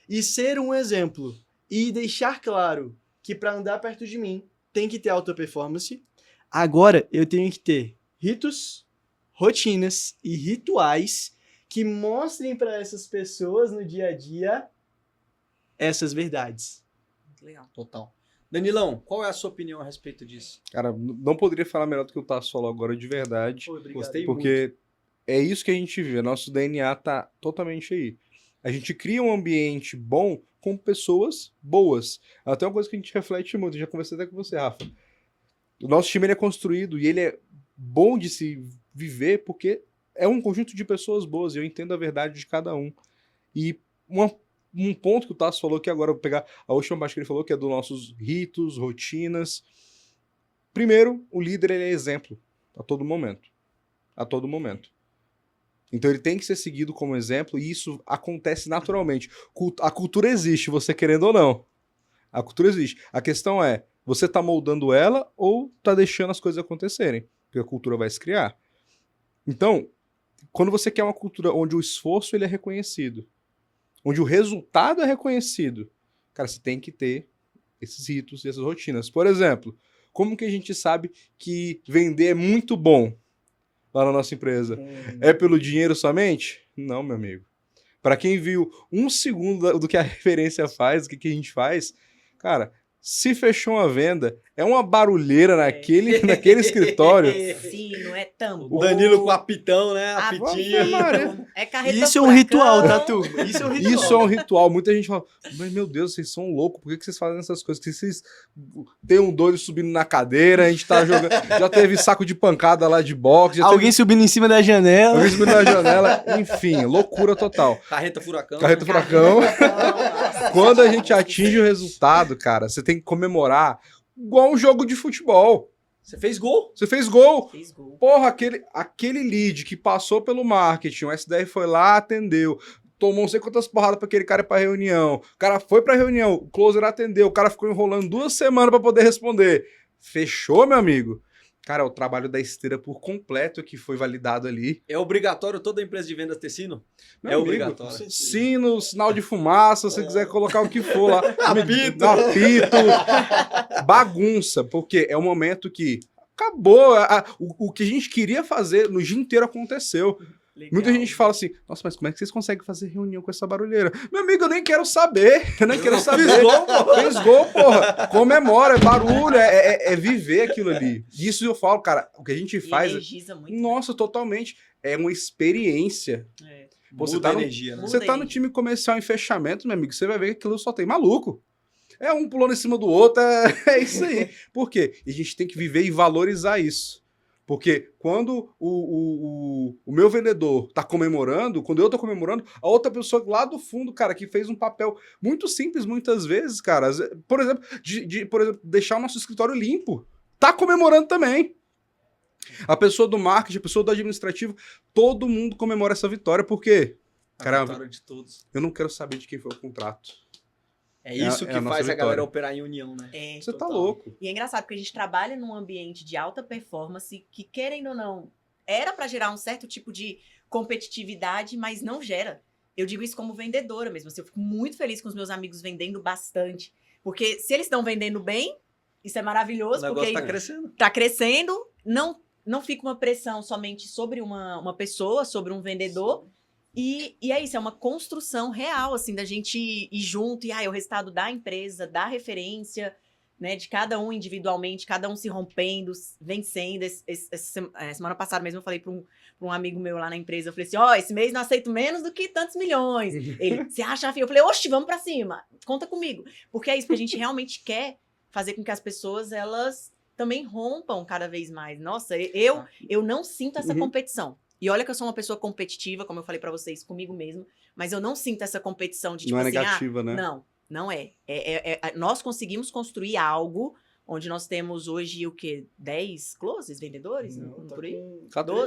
D: e ser um exemplo e deixar claro que para andar perto de mim tem que ter alta performance, agora eu tenho que ter ritos, rotinas e rituais que mostrem para essas pessoas no dia a dia essas verdades.
A: Legal. Total. Danilão, qual é a sua opinião a respeito disso?
B: Cara, não poderia falar melhor do que o Tasso falou agora de verdade.
D: Pô, obrigado.
A: Gostei
B: porque
A: muito.
B: é isso que a gente vê. Nosso DNA tá totalmente aí. A gente cria um ambiente bom com pessoas boas. Até uma coisa que a gente reflete muito. Eu já conversei até com você, Rafa. O nosso time ele é construído e ele é bom de se viver porque é um conjunto de pessoas boas. E eu entendo a verdade de cada um. E um ponto que o Tasso falou, que agora eu vou pegar a última parte que ele falou, que é dos nossos ritos, rotinas. Primeiro, o líder ele é exemplo a todo momento. A todo momento. Então ele tem que ser seguido como exemplo e isso acontece naturalmente. A cultura existe, você querendo ou não. A cultura existe. A questão é, você tá moldando ela ou tá deixando as coisas acontecerem? Porque a cultura vai se criar. Então, quando você quer uma cultura onde o esforço ele é reconhecido, onde o resultado é reconhecido, cara, você tem que ter esses ritos e essas rotinas. Por exemplo, como que a gente sabe que vender é muito bom lá na nossa empresa? É pelo dinheiro somente? Não, meu amigo. Para quem viu 1 segundo do que a referência faz, o que a gente faz, cara, se fechou uma venda, é uma barulheira naquele escritório.
C: Sim, não é tambor.
A: O Danilo com o apitão, né? A
C: Apito.
A: fitinha.
C: É carreta
D: Isso é um
C: furacão.
D: ritual, tá, turma? Isso é um ritual.
B: Isso é um ritual. Muita gente fala, mas meu Deus, vocês são loucos, por que vocês fazem essas coisas? Porque vocês têm um doido subindo na cadeira, a gente tá jogando. Já teve saco de pancada lá de boxe.
D: Alguém subindo em cima da janela.
B: Alguém subindo na janela. Enfim, loucura total.
A: Carreta furacão.
B: Carreta furacão. Quando a gente atinge o resultado, cara, você tem que comemorar igual um jogo de futebol.
A: Você fez gol.
B: Você fez gol.
C: Fez gol.
B: Porra, aquele lead que passou pelo marketing, o SDR foi lá, atendeu, tomou não sei quantas porradas pra aquele cara ir pra reunião, o cara foi pra reunião, o closer atendeu, o cara ficou enrolando 2 semanas pra poder responder. Fechou, meu amigo? Cara, o trabalho da esteira por completo que foi validado ali.
A: É obrigatório toda empresa de vendas ter sino?
B: Meu
A: É
B: amigo,
A: obrigatório.
B: Sino, sinal de fumaça, se você quiser colocar o que for lá.
A: Apito.
B: Apito. Bagunça, porque é o momento que acabou. O que a gente queria fazer no dia inteiro aconteceu.
C: Legal.
B: Muita gente fala assim, nossa, mas como é que vocês conseguem fazer reunião com essa barulheira? Meu amigo, eu nem quero saber. Eu nem quero saber.
A: Fiz gol, porra.
B: Fez gol, porra. Comemora, é barulho, é viver aquilo ali. Isso eu falo, cara, o que a gente
C: E
B: faz...
C: energiza muito.
B: Nossa, totalmente. É uma experiência.
C: É.
B: Você
A: Muda
B: tá
A: a
B: no-
A: energia, né?
C: Muda
B: Você tá
C: a
B: no
C: energia.
B: time comercial em fechamento, meu amigo, você vai ver que aquilo só tem maluco. É um pulando em cima do outro, é isso aí. Por quê? E a gente tem que viver e valorizar isso. Porque quando o meu vendedor tá comemorando, quando eu tô comemorando, a outra pessoa lá do fundo, cara, que fez um papel muito simples muitas vezes, cara, por exemplo, por exemplo, deixar o nosso escritório limpo, tá comemorando também. A pessoa do marketing, a pessoa do administrativo, todo mundo comemora essa vitória, porque,
A: A
B: caramba,
A: vitória de todos.
B: eu não quero saber de quem foi o contrato.
A: É isso
B: é
A: que
B: a nossa
A: faz a galera
B: vitória.
A: operar em união, né?
C: É.
B: Você tá
A: Total.
B: louco.
C: E é engraçado porque a gente trabalha num ambiente de alta performance que, querendo ou não, era para gerar um certo tipo de competitividade, mas não gera. Eu digo isso como vendedora mesmo. Assim, eu fico muito feliz com os meus amigos vendendo bastante. Porque se eles estão vendendo bem, isso é
A: O
C: maravilhoso,
A: negócio
C: porque
A: tá crescendo.
C: tá crescendo, não fica uma pressão somente sobre uma pessoa, sobre um vendedor. E é isso, é uma construção real, assim, da gente ir junto e é o resultado da empresa, da referência, né, de cada um individualmente, cada um se rompendo, vencendo. Semana passada mesmo eu falei para um amigo meu lá na empresa, eu falei assim, esse mês não aceito menos do que tantos milhões. Ele, você acha, filho? Eu falei, oxe, vamos pra cima, conta comigo. Porque é isso, porque a gente realmente quer fazer com que as pessoas, elas também rompam cada vez mais. Nossa, eu não sinto essa competição. E olha que eu sou uma pessoa competitiva, como eu falei pra vocês, comigo mesmo, mas eu não sinto essa competição de tipo
B: Não é
C: assim,
B: negativa, né?
C: não é. Nós conseguimos construir algo onde nós temos hoje o quê? 10 closes vendedores?
D: Tá
C: Por aí?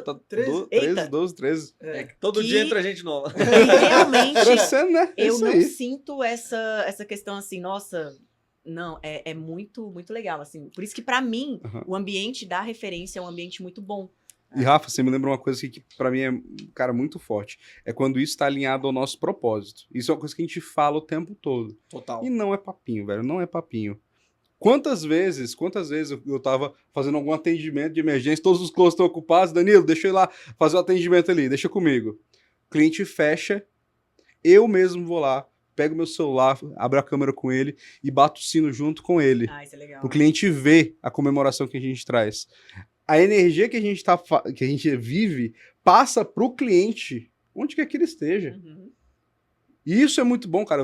D: com 13.
C: 13.
B: 13.
A: É que todo
C: Que-
A: dia entra gente nova.
C: E realmente
B: Crescendo, né? É
C: eu
B: isso
C: não
B: aí.
C: sinto essa questão assim, nossa, não, é muito, muito legal, assim. Por isso que pra mim,
B: Aham.
C: o ambiente da referência é um ambiente muito bom.
B: E Rafa, você me lembra uma coisa que pra mim é, cara, muito forte. É quando isso tá alinhado ao nosso propósito. Isso é uma coisa que a gente fala o tempo todo.
A: Total.
B: E não é papinho, velho, não é papinho. Quantas vezes eu tava fazendo algum atendimento de emergência, todos os closes estão ocupados, Danilo, deixa eu ir lá fazer o atendimento ali, deixa comigo. O cliente fecha, eu mesmo vou lá, pego meu celular, abro a câmera com ele e bato o sino junto com ele.
C: Ah, isso é legal.
B: Para o cliente ver a comemoração que a gente traz. A energia que a gente, que a gente vive passa pro cliente, onde quer que ele esteja.
C: Uhum.
B: E isso é muito bom, cara.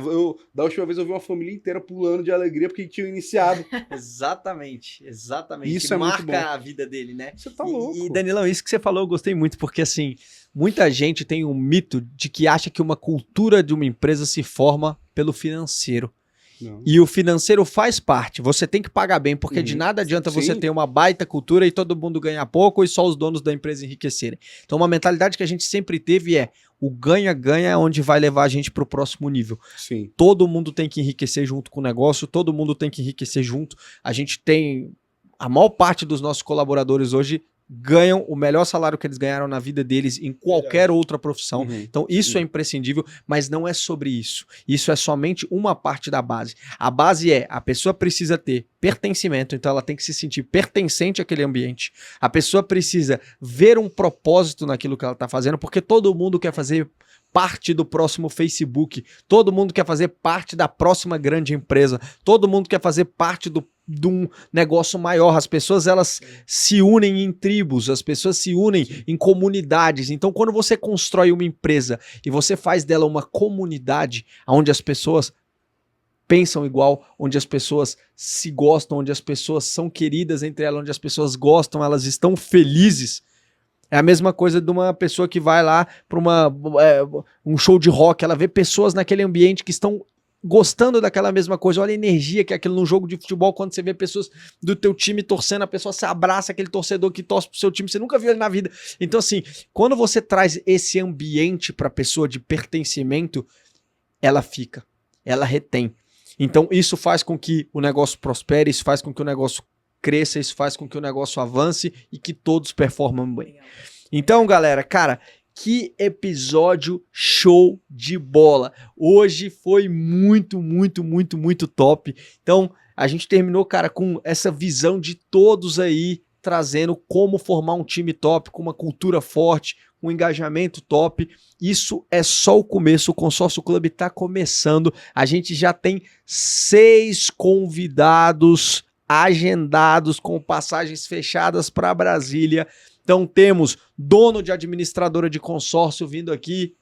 B: Da última vez eu vi uma família inteira pulando de alegria porque tinham iniciado.
A: Exatamente.
B: Isso é muito
A: Marca
B: bom.
A: a vida dele, né?
B: Você tá louco.
A: E Danilão, isso que você falou eu gostei muito, porque assim, muita gente tem um mito de que acha que uma cultura de uma empresa se forma pelo financeiro.
B: Não.
A: E o financeiro faz parte. Você tem que pagar bem, porque de nada adianta você
B: Sim.
A: ter uma baita cultura e todo mundo ganhar pouco e só os donos da empresa enriquecerem. Então, uma mentalidade que a gente sempre teve é o ganha-ganha é onde vai levar a gente para o próximo nível.
B: Sim.
A: Todo mundo tem que enriquecer junto com o negócio, todo mundo tem que enriquecer junto. A gente tem... A maior parte dos nossos colaboradores hoje ganham o melhor salário que eles ganharam na vida deles em qualquer outra profissão.
B: Uhum.
A: Então, isso é imprescindível, mas não é sobre isso. Isso é somente uma parte da base. A base é, a pessoa precisa ter pertencimento, então ela tem que se sentir pertencente àquele ambiente. A pessoa precisa ver um propósito naquilo que ela está fazendo, porque todo mundo quer fazer parte do próximo Facebook, todo mundo quer fazer parte da próxima grande empresa, todo mundo quer fazer parte de um negócio maior. As pessoas, elas se unem em tribos, as pessoas se unem em comunidades. Então, quando você constrói uma empresa e você faz dela uma comunidade onde as pessoas pensam igual, onde as pessoas se gostam, onde as pessoas são queridas entre elas, onde as pessoas gostam, elas estão felizes. É a mesma coisa de uma pessoa que vai lá para um show de rock, ela vê pessoas naquele ambiente que estão gostando daquela mesma coisa. Olha a energia que é aquilo num jogo de futebol, quando você vê pessoas do teu time torcendo, a pessoa se abraça, aquele torcedor que torce pro seu time, você nunca viu ele na vida. Então assim, quando você traz esse ambiente para a pessoa de pertencimento, ela fica, ela retém. Então isso faz com que o negócio prospere, isso faz com que o negócio cresça, isso faz com que o negócio avance e que todos performem bem. Então, galera, cara, que episódio show de bola. Hoje foi muito top. Então, a gente terminou, cara, com essa visão de todos aí, trazendo como formar um time top, com uma cultura forte, um engajamento top. Isso é só o começo, o Consórcio Club está começando. A gente já tem 6 convidados agendados com passagens fechadas para Brasília. Então temos dono de administradora de consórcio vindo aqui.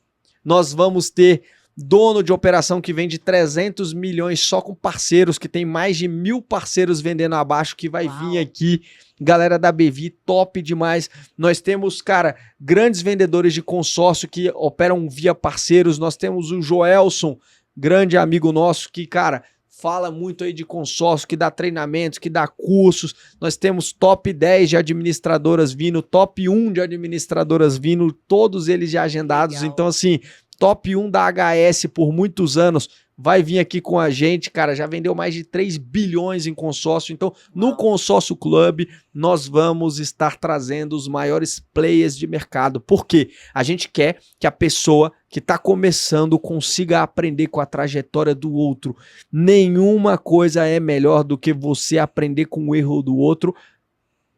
A: Nós vamos ter dono de operação que vende 300 milhões só com parceiros, que tem mais de 1.000 parceiros vendendo abaixo, que vai vir aqui. Galera da Bevi, top demais. Nós temos, cara, grandes vendedores de consórcio que operam via parceiros. Nós temos o Joelson, grande amigo nosso, que, cara, fala muito aí de consórcio, que dá treinamentos, que dá cursos. Nós temos top 10 de administradoras vindo, top 1 de administradoras vindo, todos eles já agendados. Legal. Então, assim, top 1 da HS por muitos anos vai vir aqui com a gente, cara, já vendeu mais de 3 bilhões em consórcio. Então, no Consórcio Club, nós vamos estar trazendo os maiores players de mercado. Por quê? A gente quer que a pessoa que está começando consiga aprender com a trajetória do outro. Nenhuma coisa é melhor do que você aprender com o erro do outro.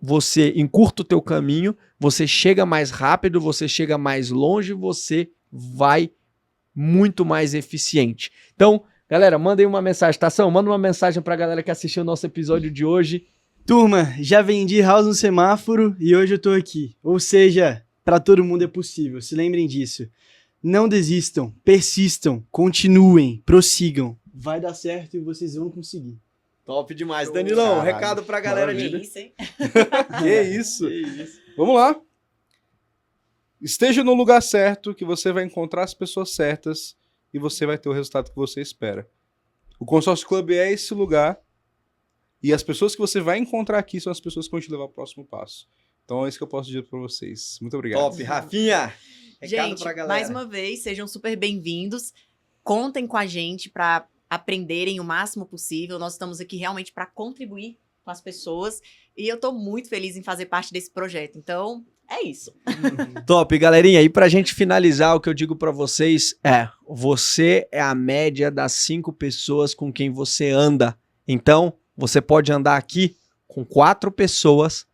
A: Você encurta o teu caminho, você chega mais rápido, você chega mais longe, você vai muito mais eficiente. Então, galera, mandem uma mensagem, Tação, manda uma mensagem pra galera que assistiu o nosso episódio de hoje.
D: Turma, já vendi house no semáforo e hoje eu tô aqui. Ou seja, pra todo mundo é possível, se lembrem disso. Não desistam, persistam, continuem, prossigam. Vai dar certo e vocês vão conseguir.
A: Top demais. Danilão, caralho, recado pra galera.
C: Que isso, hein?
B: Que isso? Vamos lá. Esteja no lugar certo, que você vai encontrar as pessoas certas e você vai ter o resultado que você espera. O Consórcio Club é esse lugar e as pessoas que você vai encontrar aqui são as pessoas que vão te levar ao próximo passo. Então é isso que eu posso dizer para vocês. Muito obrigado.
A: Top, Rafinha. Recado
C: gente,
A: pra galera.
C: Mais uma vez, sejam super bem-vindos. Contem com a gente para aprenderem o máximo possível. Nós estamos aqui realmente para contribuir com as pessoas e eu estou muito feliz em fazer parte desse projeto. Então, é isso.
A: Top, galerinha. E pra gente finalizar, o que eu digo pra vocês é: você é a média das 5 pessoas com quem você anda. Então, você pode andar aqui com 4 pessoas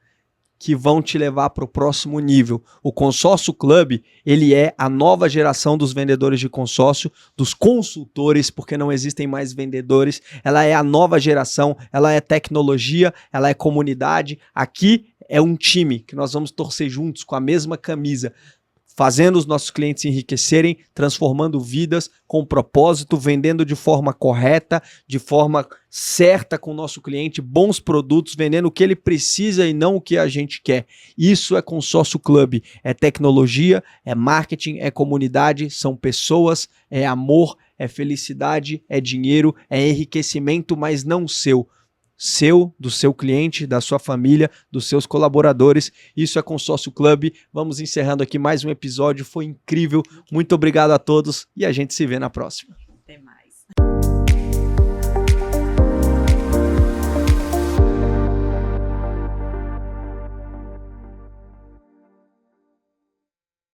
A: que vão te levar para o próximo nível. O Consórcio Club, ele é a nova geração dos vendedores de consórcio, dos consultores, porque não existem mais vendedores. Ela é a nova geração, ela é tecnologia, ela é comunidade. Aqui é um time que nós vamos torcer juntos com a mesma camisa, fazendo os nossos clientes enriquecerem, transformando vidas com propósito, vendendo de forma correta, de forma certa com o nosso cliente, bons produtos, vendendo o que ele precisa e não o que a gente quer. Isso é Consórcio Club, é tecnologia, é marketing, é comunidade, são pessoas, é amor, é felicidade, é dinheiro, é enriquecimento, mas não seu, do seu cliente, da sua família, dos seus colaboradores. Isso é Consórcio Club. Vamos encerrando aqui mais um episódio. Foi incrível. Muito obrigado a todos e a gente se vê na próxima.
C: Até mais.